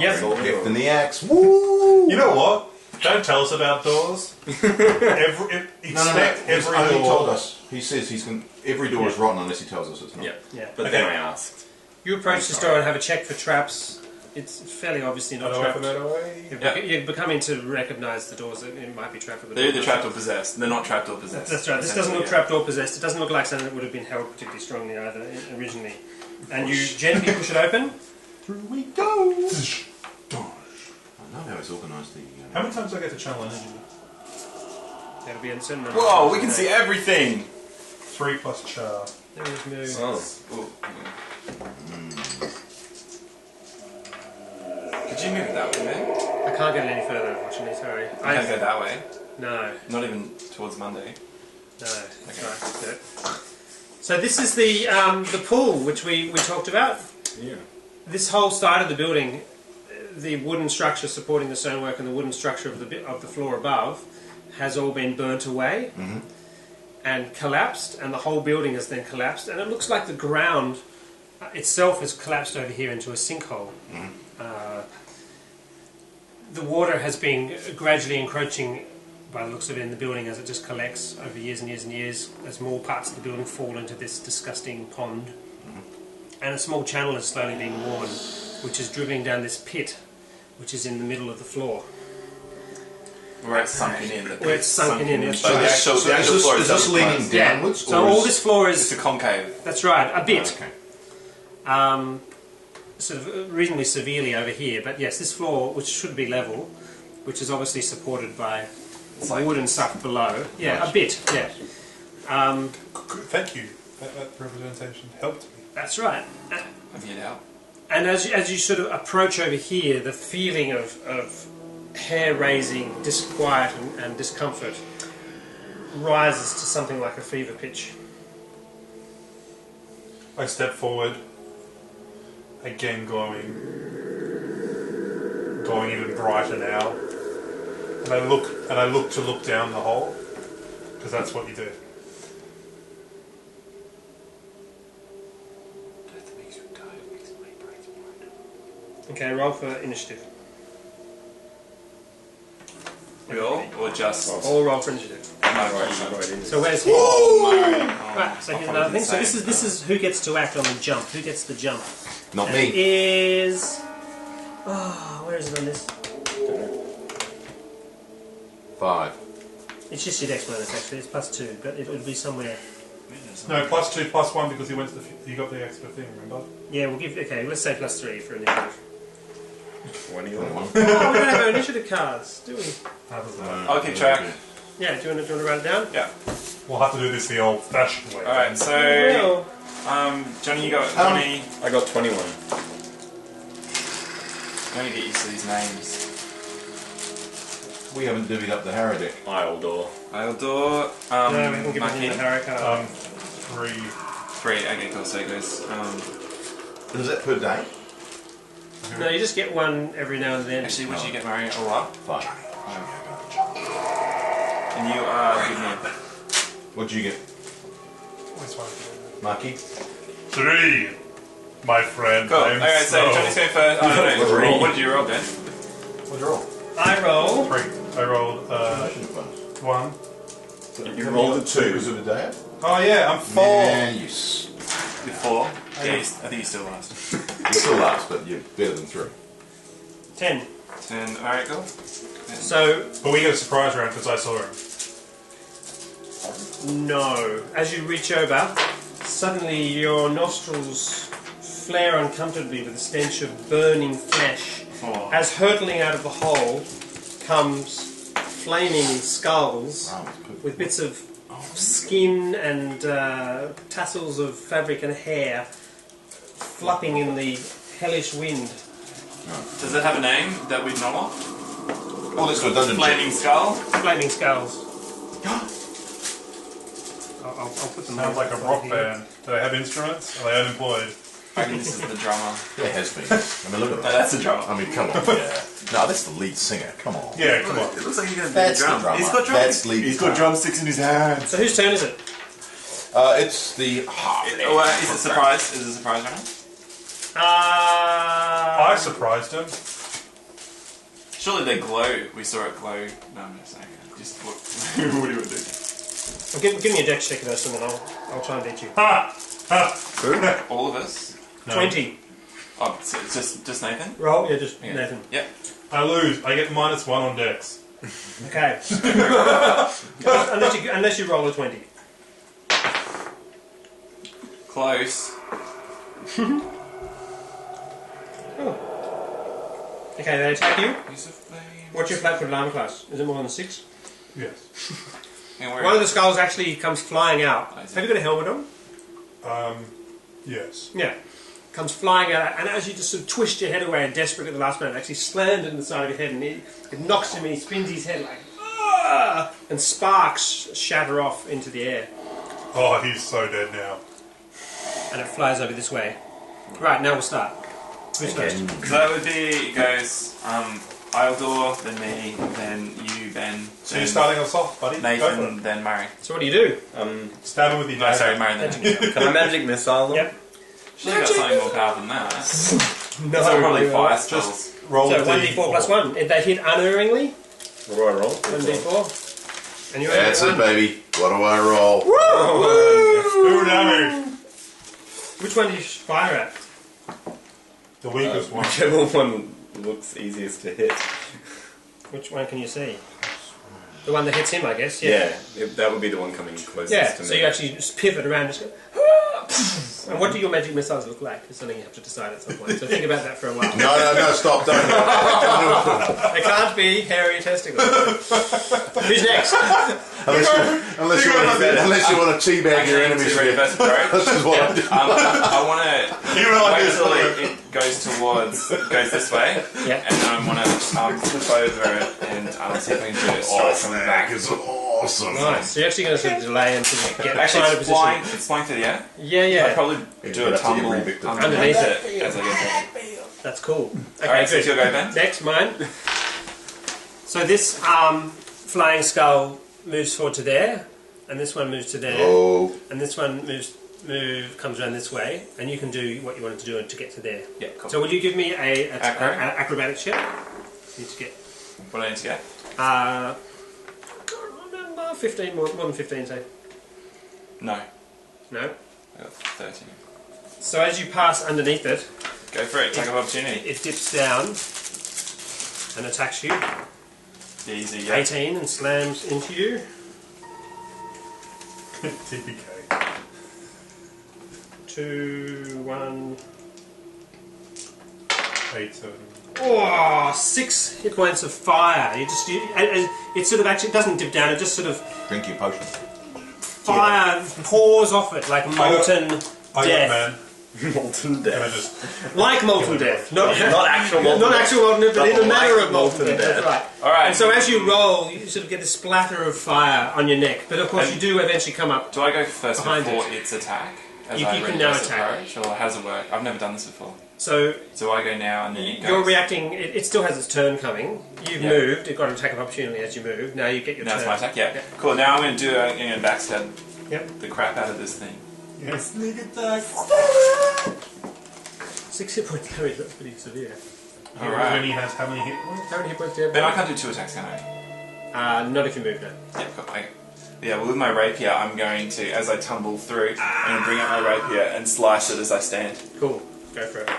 D: Yes.
A: Gift and the axe. Woo!
C: You know what? Don't tell us about doors. Expect
A: He's
C: every
A: only
C: door.
A: told us. He says every door is rotten unless he tells us it's not.
E: Yeah.
D: Yeah.
E: But then I asked.
D: You approach this door and have a check for traps. It's fairly obviously not
C: Away from
D: trapped.
C: that away.
D: You're becoming to recognise the doors that it might be trapped.
B: They're either trapped or possessed. They're not trapped or possessed.
D: That's right. This doesn't look trapped or possessed. It doesn't look like something that would have been held particularly strongly either originally. And you gently push it open.
A: Through we go. I know how it's organised.
C: How many times do I get to channel energy?
D: That'll be a certain number.
B: Whoa, we can see everything!
C: 3 plus char.
D: There is move.
E: Oh.
B: Ooh. Could you move it that way, man?
D: I can't get it any further, unfortunately. Sorry.
B: I can't go that way.
D: No.
B: Not even towards Monday.
D: No. That's right. That's it. So this is the pool which we talked about.
E: Yeah.
D: This whole side of the building, the wooden structure supporting the stonework and the wooden structure of the floor above, has all been burnt away and collapsed, and the whole building has then collapsed, and it looks like the ground itself has collapsed over here into a sinkhole. The water has been gradually encroaching, by the looks of it, in the building as it just collects over years and years and years, as more parts of the building fall into this disgusting pond. And a small channel is slowly being worn, which is dribbling down this pit, which is in the middle of the floor.
B: Where it's sunken in.
D: Where it's sunken in. That's
B: But
D: right.
B: the actual floor
A: is this leaning
B: closed.
A: downwards?
D: So
A: or
D: all
A: is-
D: this floor
B: It's
D: is...
B: a concave.
D: That's right, a bit.
A: Okay.
D: Sort of reasonably severely over here, but yes, this floor, which should be level, which is obviously supported by
B: like-
D: wood and stuff below. Yeah, a bit, yeah.
C: Thank you. That representation helped me.
D: That's right.
B: Have you out?
D: And as you sort of approach over here, the feeling of hair-raising disquiet and discomfort rises to something like a fever pitch.
C: I step forward, again glowing even brighter now, and I look to look down the hole, because that's what you do.
D: Okay, roll for initiative.
B: We all? Or just...
D: All roll for initiative. So where's he? Right, so here's another thing. So this is who gets to act on the jump. Who gets the jump?
A: Not
D: And
A: me.
D: it is... Oh, where is it on this?
A: 5.
D: It's just your dex bonus actually. It's +2, but it would be somewhere.
C: No, +2, +1 because you went to you got the extra thing. Remember?
D: Yeah, we'll give. Okay, let's say +3 for initiative.
E: 21.
D: Oh, we don't have our initiative cards, do we?
C: How does that?
B: I'll keep track.
D: Yeah. Do you want to write it down?
B: Yeah.
C: We'll have to do this the old-fashioned way.
B: Alright, so...
D: Well,
B: Johnny, you got 20.
E: I got 21.
B: I'm going to get used to these names.
A: We haven't divvied up the Harrow deck.
E: Isledor.
B: Eildor,
D: no, we can give it in the
B: Maki.
D: Harrow card.
C: 3.
B: 3, okay, cool, so it goes...
A: Is that per day?
D: No, you just get one every now and then.
B: actually, what did you get, Mario? A what?
A: 5.
B: And you are good man.
A: What did you get,
C: Which one?
A: Marky?
C: 3, my friend.
B: Cool,
C: I'm
B: alright, so Johnny's going first. Oh, no, what did you roll, Ben?
A: What'd you roll?
D: I roll.
C: 3. I rolled
A: Promotion bonus.
C: 1.
E: You rolled a 2.
A: Because of a day?
C: Oh yeah, I'm 4.
A: Man, you
B: With 4? Yeah, I think you still lost.
A: you're still last, but you're better than 3.
D: 10.
B: 10, alright, cool.
D: So
C: But we get a surprise round because I saw him.
D: no, as you reach over, suddenly your nostrils flare uncomfortably with a stench of burning flesh.
B: Oh.
D: As hurtling out of the hole comes flaming skulls with bits of skin and tassels of fabric and hair flapping in the hellish wind.
B: Does it have a name that we know of?
A: Oh, let's go dungeon check.
B: Flaming Skull?
D: Flaming skulls. I'll put them
C: Sounds like a rock band. Do they have instruments? Are they unemployed?
B: I think this is the drummer.
A: Yeah, it has been. I mean, look at
B: No,
A: that.
B: that's the drummer.
A: I mean, come on. Yeah. No, that's the lead singer. Come on.
C: Yeah, come on.
B: It looks like he's going to
A: That's the drummer.
B: He's got drums.
A: That's lead
B: He's
A: singer.
B: got drumsticks in his hands.
D: So whose turn is it?
A: It's the harp.
B: Is it a surprise? Is it a surprise round?
C: I surprised him.
B: Surely they glow. We saw it glow. No, I'm just saying. Just what do you want to do?
D: Well, give me a dex check first and then I'll try and beat you.
C: Ha! Ha!
B: All of us?
C: No.
D: 20.
B: Oh, so it's just Nathan?
D: Roll? Yeah, just
B: Yeah.
D: Nathan.
B: Yep.
C: I lose. I get -1 on Dex.
D: Okay. unless you roll a 20.
B: Close.
D: Okay, they attack you.
B: Use of flame.
D: What's your flat-footed armor class? Is it more than 6?
C: Yes.
B: And where
D: One of the skulls actually comes flying out.
B: I see.
D: Have you got a helmet on?
C: Yes.
D: Yeah. Comes flying out, and as you just sort of twist your head away and desperate at the last moment, it actually slams into the side of your head, and it knocks him, and he spins his head like, "Ah!" and sparks shatter off into the air,
C: Oh, he's so dead now.
D: and it flies over this way. Right, now we'll start. Who's first?
B: So that would be, it goes, Isledor, then me, then you, Ben.
C: So you're starting us off, buddy? Go for
B: Nathan,
C: it.
B: then Murray.
D: So what do you do?
C: Stab him with your
B: No,
C: dagger.
B: sorry, Murray, then me.
E: Can I magic missile them?
D: Yep.
B: Should have got something more powerful than that.
D: No,
B: So probably fire spells.
C: Roll
D: So
C: a
D: 1d4 plus 1. If they hit unerringly,
E: What do I roll?
D: 1d4. And you're
A: That's it, baby. What do I roll?
C: Who damage?
D: Which one do you fire at?
C: The weakest one.
E: Whichever one looks easiest to hit.
D: Which one can you see? The one that hits him, I guess.
E: Yeah, that would be the one coming closest
D: Yeah,
E: to me.
D: so you actually just pivot around and just go, "Ah!" And what do your magic missiles look like? It's something you have to decide at some point. So think about that for a while.
A: No, stop, don't.
D: They can't be hairy testicles. Who's next?
A: Unless you want to teabag your enemies.
B: to reverse approach.
A: This is what I do.
B: I want to wait till it goes goes this way,
D: Yeah.
B: and I want to flip over it and see if I can do it straight from the back.
A: That is awesome.
D: Nice. So you're actually going to sort of delay until you get
B: Actually,
D: find a
B: it's
D: position.
B: flying through the air.
D: Yeah,
B: I'd
D: yeah.
B: probably do a
A: that's
B: tumble
A: every victim.
B: underneath it as I get there.
D: That's cool. Okay,
B: Alright, so
D: good.
B: it's your go, Ben.
D: Next, mine. So this flying skull moves forward to there, and this one moves to there,
A: Oh,
D: and this one comes around this way, and you can do what you wanted to do to get to there.
B: Yeah, cool.
D: So will you give me an
B: Acro?
D: acrobatics check? Need to get
B: What do I need to get?
D: 15, more than 15, say.
B: No.
D: No.
B: I got 13.
D: So as you pass underneath it,
B: Go for it. Take of opportunity.
D: it dips down and attacks you.
B: Easy, yeah.
D: 18 and slams into you.
C: TPK.
D: 2, 1.
C: 8, 7.
D: Oh, 6 hit points of fire. And it sort of actually doesn't dip down. It just sort of
A: drink your potion.
D: fire pours off it like molten
C: I got
D: death.
C: man.
E: Molten
C: Can I
E: death.
C: just...
D: Like molten death, not
E: actual molten
D: not
E: death.
D: actual molten death, but in the
E: But
D: manner
E: like
D: of molten
E: molten
D: death. That's
E: death.
D: right.
B: Alright.
D: And so as you roll, you sort of get this splatter of fire on your neck. But of course,
B: And-
D: you do eventually come up.
B: Do I go first
D: Behind
B: before
D: it.
B: its attack? As
D: You
B: I
D: can now
B: reverse
D: attack.
B: approach, or how does it work? I've never done this before.
D: So
B: So I go now and then it goes.
D: you're reacting. It still has its turn coming. You've
B: Yeah.
D: moved. It got an attack of opportunity as you move. Now you get your
B: Now
D: turn.
B: it's my attack, yeah.
D: Yep.
B: Cool, now I'm going to backstab
D: Yep.
B: the crap out of this thing.
C: Yes, sneak attack.
D: 6 hit points damage. That's pretty severe.
B: Alright.
C: When he has how many hit points?
D: How many hit points do you have?
B: But I can't do 2 attacks, can I?
D: Not if you move now.
B: Yeah, cool. Yeah, well, with my rapier, I'm going to, as I tumble through, I'm going to bring out my rapier and slice it as I stand.
D: Cool. Go for it.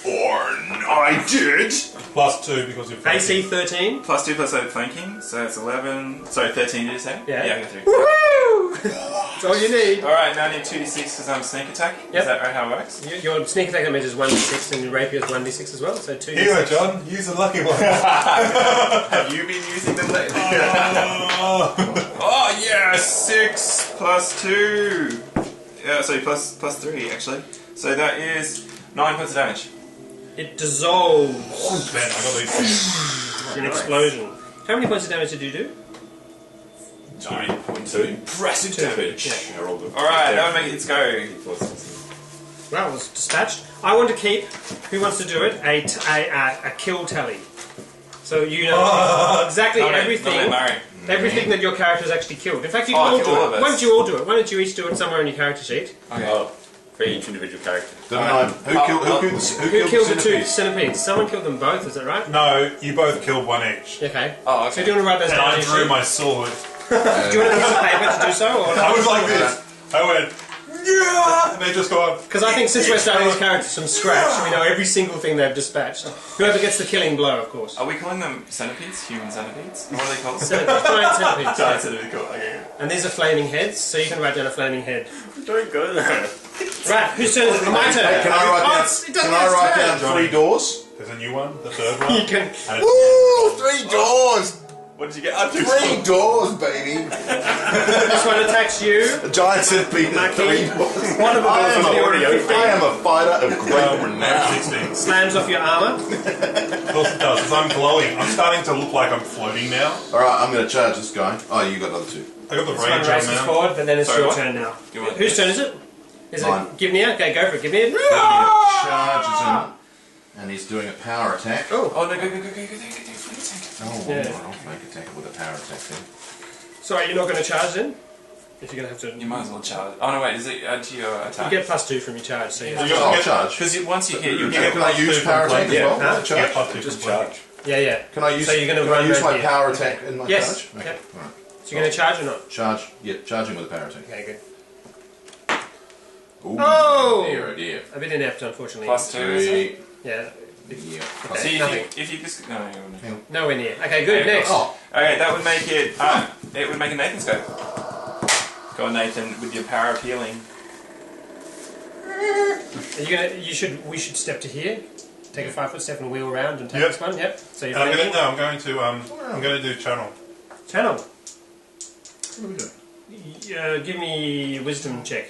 A: I did.
C: +2 because you're
D: AC 13.
B: +2 +8 flanking, so it's 11. Sorry, 13 did you say?
D: Yeah.
B: Yeah, I got 3.
D: Woohoo! That's all you need.
B: Alright, now I need 2d6 because I'm sneak attacking.
D: Yep.
B: Is that right how it works?
D: Your sneak attack damage is 1d6 and your rapier is 1d6 as well, so 2d6.
C: Here you go, John. Use the lucky one.
B: Have you been using them lately? Oh yeah, 6 plus 2. Yeah, sorry, plus 3 actually. So that is 9 points of damage.
D: It dissolves
C: Ben, I got these things.
D: in an explosion. How many points of damage did you do?
E: 9.2. Impressive damage.
D: Yeah.
B: Alright, that would make it go.
D: Well, it was dispatched. I want to keep, who wants to do it, a kill tally. So you know exactly everything that your character has actually killed. In fact, you can all do it. Why don't you all do it? Why don't you each do it somewhere on your character sheet?
B: Okay.
E: Oh, for each individual character.
A: Who
D: killed the two centipedes? Someone killed them both, is that right?
C: No, you both killed one each.
D: Okay.
B: Oh, okay.
D: So do you want to write those
C: And
D: down?
C: I
D: on your
C: drew
D: sheet?
C: my sword.
D: Do you want a piece of paper to do so? Or
C: I was like this. I went, yeah! And they just go up.
D: because I think since we're starting these characters from scratch, we know every single thing they've dispatched. Whoever gets the killing blow, of course.
B: Are we calling them centipedes? Human centipedes? What are they called?
D: Giant centipedes.
B: Giant centipede, cool. Okay.
D: And these are flaming heads, so you can write down a flaming head.
E: Don't go there.
D: Right, whose turn is it? My turn.
A: Can I write down?
D: It doesn't
A: Can I write
D: matter.
A: down 3 doors?
C: There's a new one, the third one.
D: You can.
C: And it's
A: Woo! 3 doors!
B: What did you get up to?
A: 3 doors, baby!
D: This one attacks you.
A: A giant centipede and 3 doors.
D: One of the doors is already open.
A: I am a fighter of great renown.
C: 16.
D: Slams off your armour.
C: Of course it does, because I'm glowing. I'm starting to look like I'm floating now.
A: Alright, I'm going to charge this guy. Oh, you got the other 2.
C: I got the
D: This one
C: range on
D: races
C: now.
D: forward, but then it's
B: Sorry,
D: your
B: what?
D: turn now.
B: You want
D: Whose
B: this?
D: turn is it? Is
A: Mine.
D: it Givnir? Okay, go for it. Givnir.
A: Charges in. And he's doing a power attack.
D: Oh,
B: Oh no, go, flank attack.
A: Oh,
D: Yeah.
A: I'll flank attack it with a power attack then.
D: sorry, you're not going to charge then? If you're going to have to.
B: You might as well charge. Oh no, wait, is it add to your attack?
D: You get +2 from your charge, so you
C: You
A: I'll
C: get-
A: charge.
B: Because once you hit, you
C: Yeah,
B: get.
A: Can I use power attack as well?
D: Huh?
A: Charge?
C: Yeah, plus 2
E: Just
C: complete.
E: charge.
D: Yeah.
A: Can I use,
D: So you're gonna
A: can
D: run
A: I use
D: right
A: my
D: here.
A: power attack in my
D: Yes.
A: charge? Okay.
D: Yep.
A: Alright.
D: So you're going to charge or not?
A: Charge. Yeah, charging with a power attack.
D: Okay, good.
A: Ooh,
D: Oh!
A: dear, oh dear.
D: A bit inept, unfortunately.
B: +2, is it?
A: 3.
D: Yeah.
A: Yeah.
D: Okay,
B: So
D: nothing.
B: if you just no, no.
D: Nowhere near. Okay, good.
B: Okay,
D: Next.
A: Oh,
B: Okay, that would make it. It would make a Nathan's go. Go on, Nathan, with your power of healing.
D: Are you gonna? We should step to here. Take a 5-foot step and wheel around and take
C: Yep.
D: this one. Yep. So you're
C: And I'm
D: flanking.
C: going to do channel.
D: Channel.
A: what are we doing?
D: Give me wisdom check.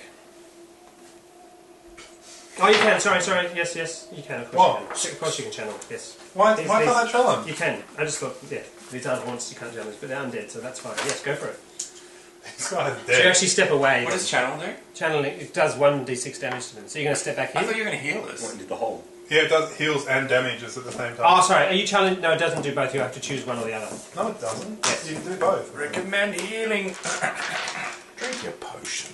D: Oh, you can. Sorry. Yes, you can. Of course you can. Of course you can channel. Yes,
C: Why
D: These-
C: can't I challenge?
D: you can. I just thought, yeah, these aren't haunts. You can't channel this, but they're undead, so that's fine. Yes, go for it.
C: This guy's
D: So you
C: dead.
D: actually step away.
B: What does channel do?
D: Channeling it does 1d6 damage to them. So you're going to step back
B: I
D: here.
B: thought you were going to heal this.
E: What did the hole?
C: Yeah, it does heals and damages at the same time.
D: Oh, sorry. Are you challenging? No, it doesn't do both. You have to choose one or the other.
C: No, it doesn't.
D: Yes.
C: You do both.
B: Recommend healing.
A: Drink your potion.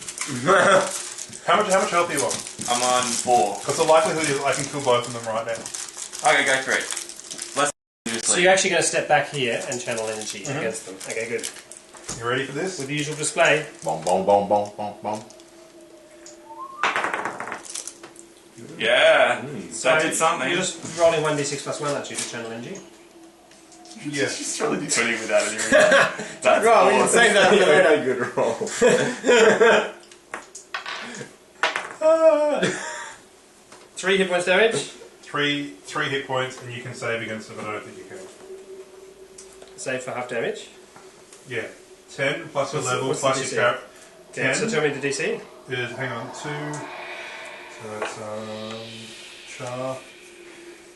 C: How much health do you want?
B: I'm on 4.
C: Because the likelihood is I can kill both of them right now.
B: Okay, go for it. Let's
D: So you're actually going to step back here and channel energy against them. Okay, good.
C: You ready for this?
D: With the usual display.
A: Bom, bom, bom, bom, bom, bom.
B: Yeah. So I did something.
D: You're just rolling 1d6 plus 1, aren't you, to channel energy?
C: Yeah.
B: Just really do 20 without any reason. That's
D: Roll, we didn't
B: awesome.
D: say that.
E: Very good roll.
D: 3 hit points damage.
C: Three hit points, and you can save against them, but I don't think you can.
D: Save for half damage.
C: Yeah. 10 plus your
D: What's-
C: level
D: what's
C: plus
D: the
C: your
D: DC?
C: character.
D: Okay,
C: 10
D: so tell me the DC.
C: is, hang on, 2. So it's, char.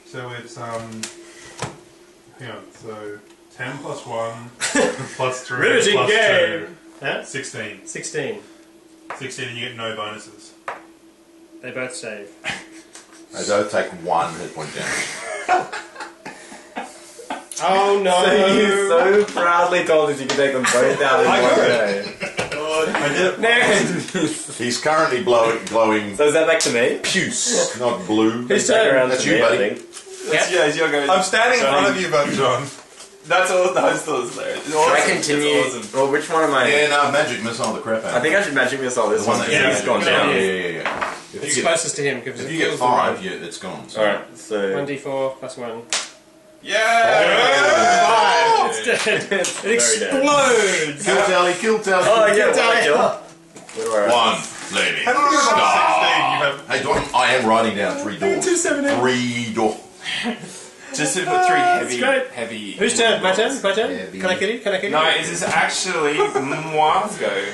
C: So it's, hang on, so 10 plus 1 plus 3
D: Riveting
C: plus
D: game.
C: 2.
D: Huh?
C: 16.
D: 16.
C: 16 and you get no bonuses.
D: They both save.
A: They don't take 1 hit point damage.
D: Oh no!
E: You so proudly told us you could take them both out in
C: I
E: one
C: got
E: day.
C: I did.
D: Next!
A: He's currently glowing
E: So is that back to me?
A: puce, not blue.
D: Who's
E: Back
D: turn?
E: around
A: That's
E: to
A: you,
E: me,
A: buddy.
E: I think.
B: Yeah, it's your go.
C: I'm standing in front of you, but John.
B: That's all. That's still hilarious. It's
E: Should I
B: awesome.
E: continue?
B: It's awesome.
E: Well, which one am I?
A: Yeah, no, magic missile the crap out
E: I think I should magic missile this
A: the one
E: one.
A: that
D: Yeah,
E: He's gone
D: good
E: down.
D: idea.
A: Yeah. If
D: It's
A: you get,
D: closest to him because
A: if
D: it
A: you get
D: kills
A: 5, it's gone. So.
E: Alright, so.
D: 1d4 plus 1.
B: Yeah.
D: 5! It's dead. It
E: Very dead.
D: explodes!
A: Kill tally, kill tally.
E: Oh, yeah,
D: Kill
E: what I
D: tally.
E: kill? Where do I write?
A: 1 lady.
C: How do you get about 16? You have
A: Hey, I am writing down 3 doors.
D: 278.
A: 3 doors.
B: Just to put 3 heavy,
D: great.
B: heavy.
D: Whose turn? My turn? My turn?
A: Yeah,
D: Can I kill you? Can I kill you?
B: No, is this actually Moi's go?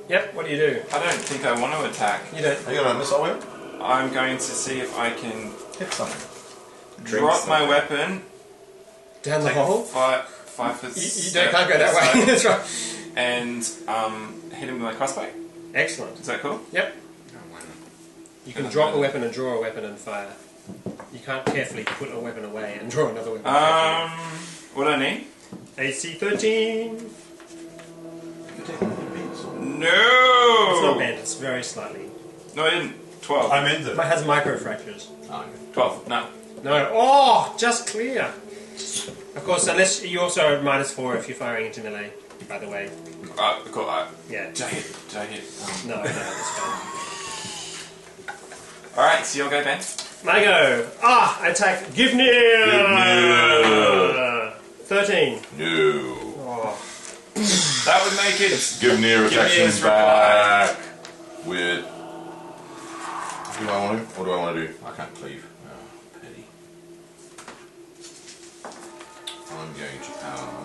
D: Yep, what do you do?
B: I don't think I want to attack.
D: You don't.
A: Are you going to missile weapon?
B: I'm going to see if I can
A: Hit something.
B: drop my weapon.
D: Down the
B: Take
D: hole?
B: 5 foot
D: You can't go that way. That's right.
B: And hit him with my crossbow.
D: Excellent.
B: Is that cool?
D: Yep. You can drop a weapon and draw a weapon and fire. You can't carefully put a weapon away and draw another weapon.
B: What do I need?
D: AC 13.
B: No!
D: It's not bent, it's very slightly.
B: No, I didn't. 12.
C: I'm in
D: It has microfractures.
B: 12. No.
D: No. Oh, just clear. Of course, unless you also are -4 if you're firing into melee, by the way.
B: Cool.
D: Yeah.
B: Did I hit?
D: No, that's fine.
B: Alright, so you'll go, Ben.
D: My go. Attack. Givnir! 13.
A: No.
D: Oh.
B: That would make it.
A: Givnir attacks
B: Givnir's
A: him back with. Do I want to? What do I want to do? I can't cleave. Oh, pity. I'm going to.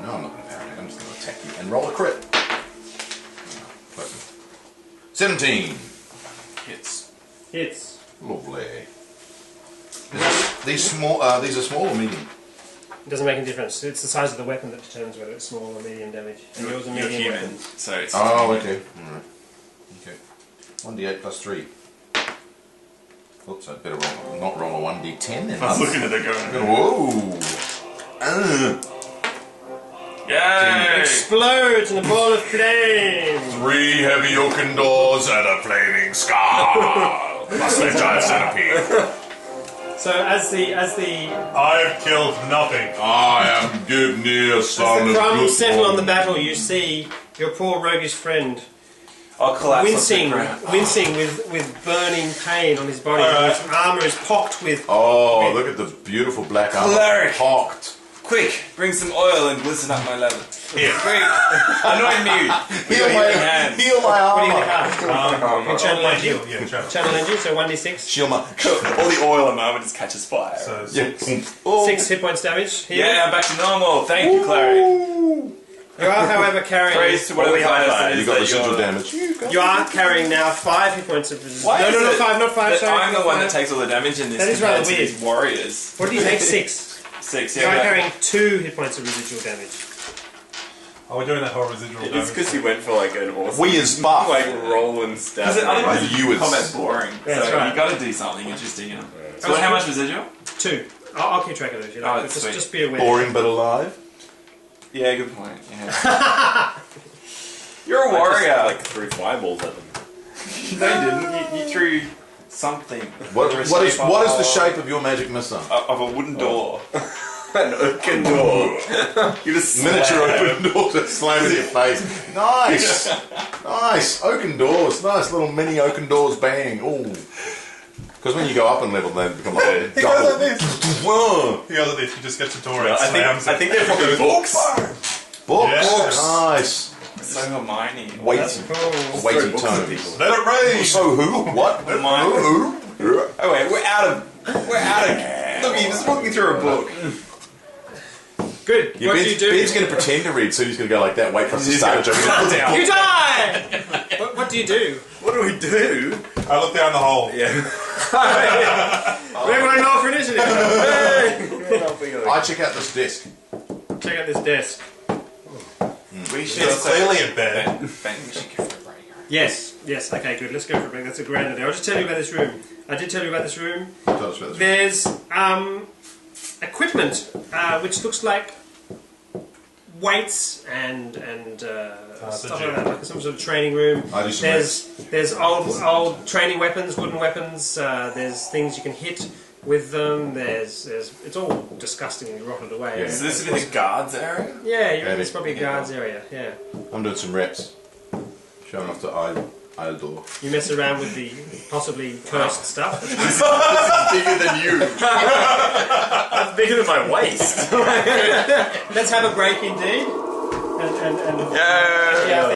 A: No, I'm not going to power attack. I'm just going to attack you and roll a crit. Close. 17.
B: Hits.
D: Hits.
A: Lovely. These are small or medium?
D: It doesn't make any difference. It's the size of the weapon that determines whether it's small or medium damage. And yours are
B: You're
D: medium
B: human,
D: weapons.
B: so it's.
A: Oh, okay. Alright. Okay. 1d8 plus 3. Oops, I'd better not roll a 1d10 then.
B: I was looking at the going.
A: Whoa!
B: Yay!
D: Explodes in a ball of flame.
A: 3 heavy oaken doors and a flaming scar. Plus a giant centipede.
D: So as the
C: I've killed nothing.
A: I am Givnir, son of
D: crumbs settle on the
A: Guthrun.
D: battle, you see your poor roguish friend
B: I'll collapse
D: wincing
B: onto the ground.
D: with burning pain on his body. His armour is pocked with.
A: Oh, look at the beautiful black armor.
B: Cleric.
A: Pocked.
B: Quick, bring some oil and glisten up my leather.
C: Here.
B: Quick, anoint me. With your healing hand.
A: Heal my
D: What do you
A: armor.
D: cast? Channel
C: my
D: energy.
C: heal. Yeah, channel.
D: Channel energy. So 1d6.
A: Shield my.
B: All the oil in my armor just catches fire.
C: So
A: Yeah.
D: 6 hit points damage. Heal.
B: Yeah, I'm back to normal. Thank you, Cleric.
D: You are, however, carrying.
B: Praise to whatever high
A: You got residual damage.
D: You are carrying now 5 hit points of resistance.
B: Why
D: No,
B: is
D: not
B: it
D: 5, not 5.
B: that
D: Sorry,
B: I'm the
D: not
B: one
D: 5.
B: that takes all the damage in this
D: That is
B: compared
D: rather
B: to
D: weird.
B: these warriors.
D: What do you take? 6.
B: 6,
D: You are
B: yeah.
D: carrying 2 hit points of residual damage.
C: Are we doing that whole residual
E: It's
C: damage?
E: because you went for like an awesome,
A: We as buff.
E: like roll and stab.
B: Because otherwise
A: You would-
B: combat's boring.
D: Yeah, that's
B: so
D: right.
B: you got to do something interesting. You know. So how much residual?
D: 2. I'll keep track of it if you like.
B: Oh,
D: but
B: that's
D: just,
B: sweet.
D: just be aware.
A: Boring but alive.
B: Yeah, good point. Yeah. You're a warrior.
E: Like threw fireballs at them.
B: No, you didn't. You threw something.
A: What
B: Through a
A: is
B: shape
A: the shape of your magic missile?
B: of a wooden door?
E: An oaken door. You just
A: Miniature
E: slam.
A: open door to slam in your face. Nice, nice oaken doors. Nice little mini oaken doors. Bang. Ooh. Because when you go up in level, they become like a
C: He goes like
A: double.
C: this.
A: Whoa.
C: He goes like this. He just gets a door
E: Well,
C: and slams
E: I
C: it.
E: think they're probably books.
A: Books.
C: Yeah.
A: Nice.
B: So Hermione.
A: Weighty,
E: Throw
A: weighty
E: books at
A: tomes.
E: people.
C: Let it rain.
A: So who? What?
B: Hermione.
A: Who?
B: Oh wait, we're out of. Look, you're just walking through a book.
D: Good.
A: Yeah,
D: What do you do?
A: Ben's going to pretend to read, so he's going to go like that, wait for us to start a joke.
B: down.
D: You die! What do you do?
E: What do we do?
C: I look down the hole.
E: Yeah.
D: Everyone roll for initiative. Hey!
A: I check out this desk.
D: Check out this desk.
B: We should
C: It's
B: also.
C: clearly a bed.
B: Ben, we should go for a break.
D: Yes. Okay, good. Let's go for a break. That's a grand idea. I'll just tell you about this room. I did tell you about this room.
A: Tell us about this.
D: There's equipment which looks like weights and stuff like that, like some sort of training room.
A: I do some
D: There's old training weapons, wooden weapons. There's things you can hit with them. There's it's all disgustingly rotted away.
A: Yeah.
B: So this would be the guards area?
D: Yeah, you're in
A: Maybe.
D: this probably a guards area. Yeah,
A: I'm doing some reps. Showing off to Eildor.
D: you mess around with the possibly cursed stuff.
E: Bigger than you. That's bigger than my waist.
D: Let's have a break indeed. And
E: Yeah.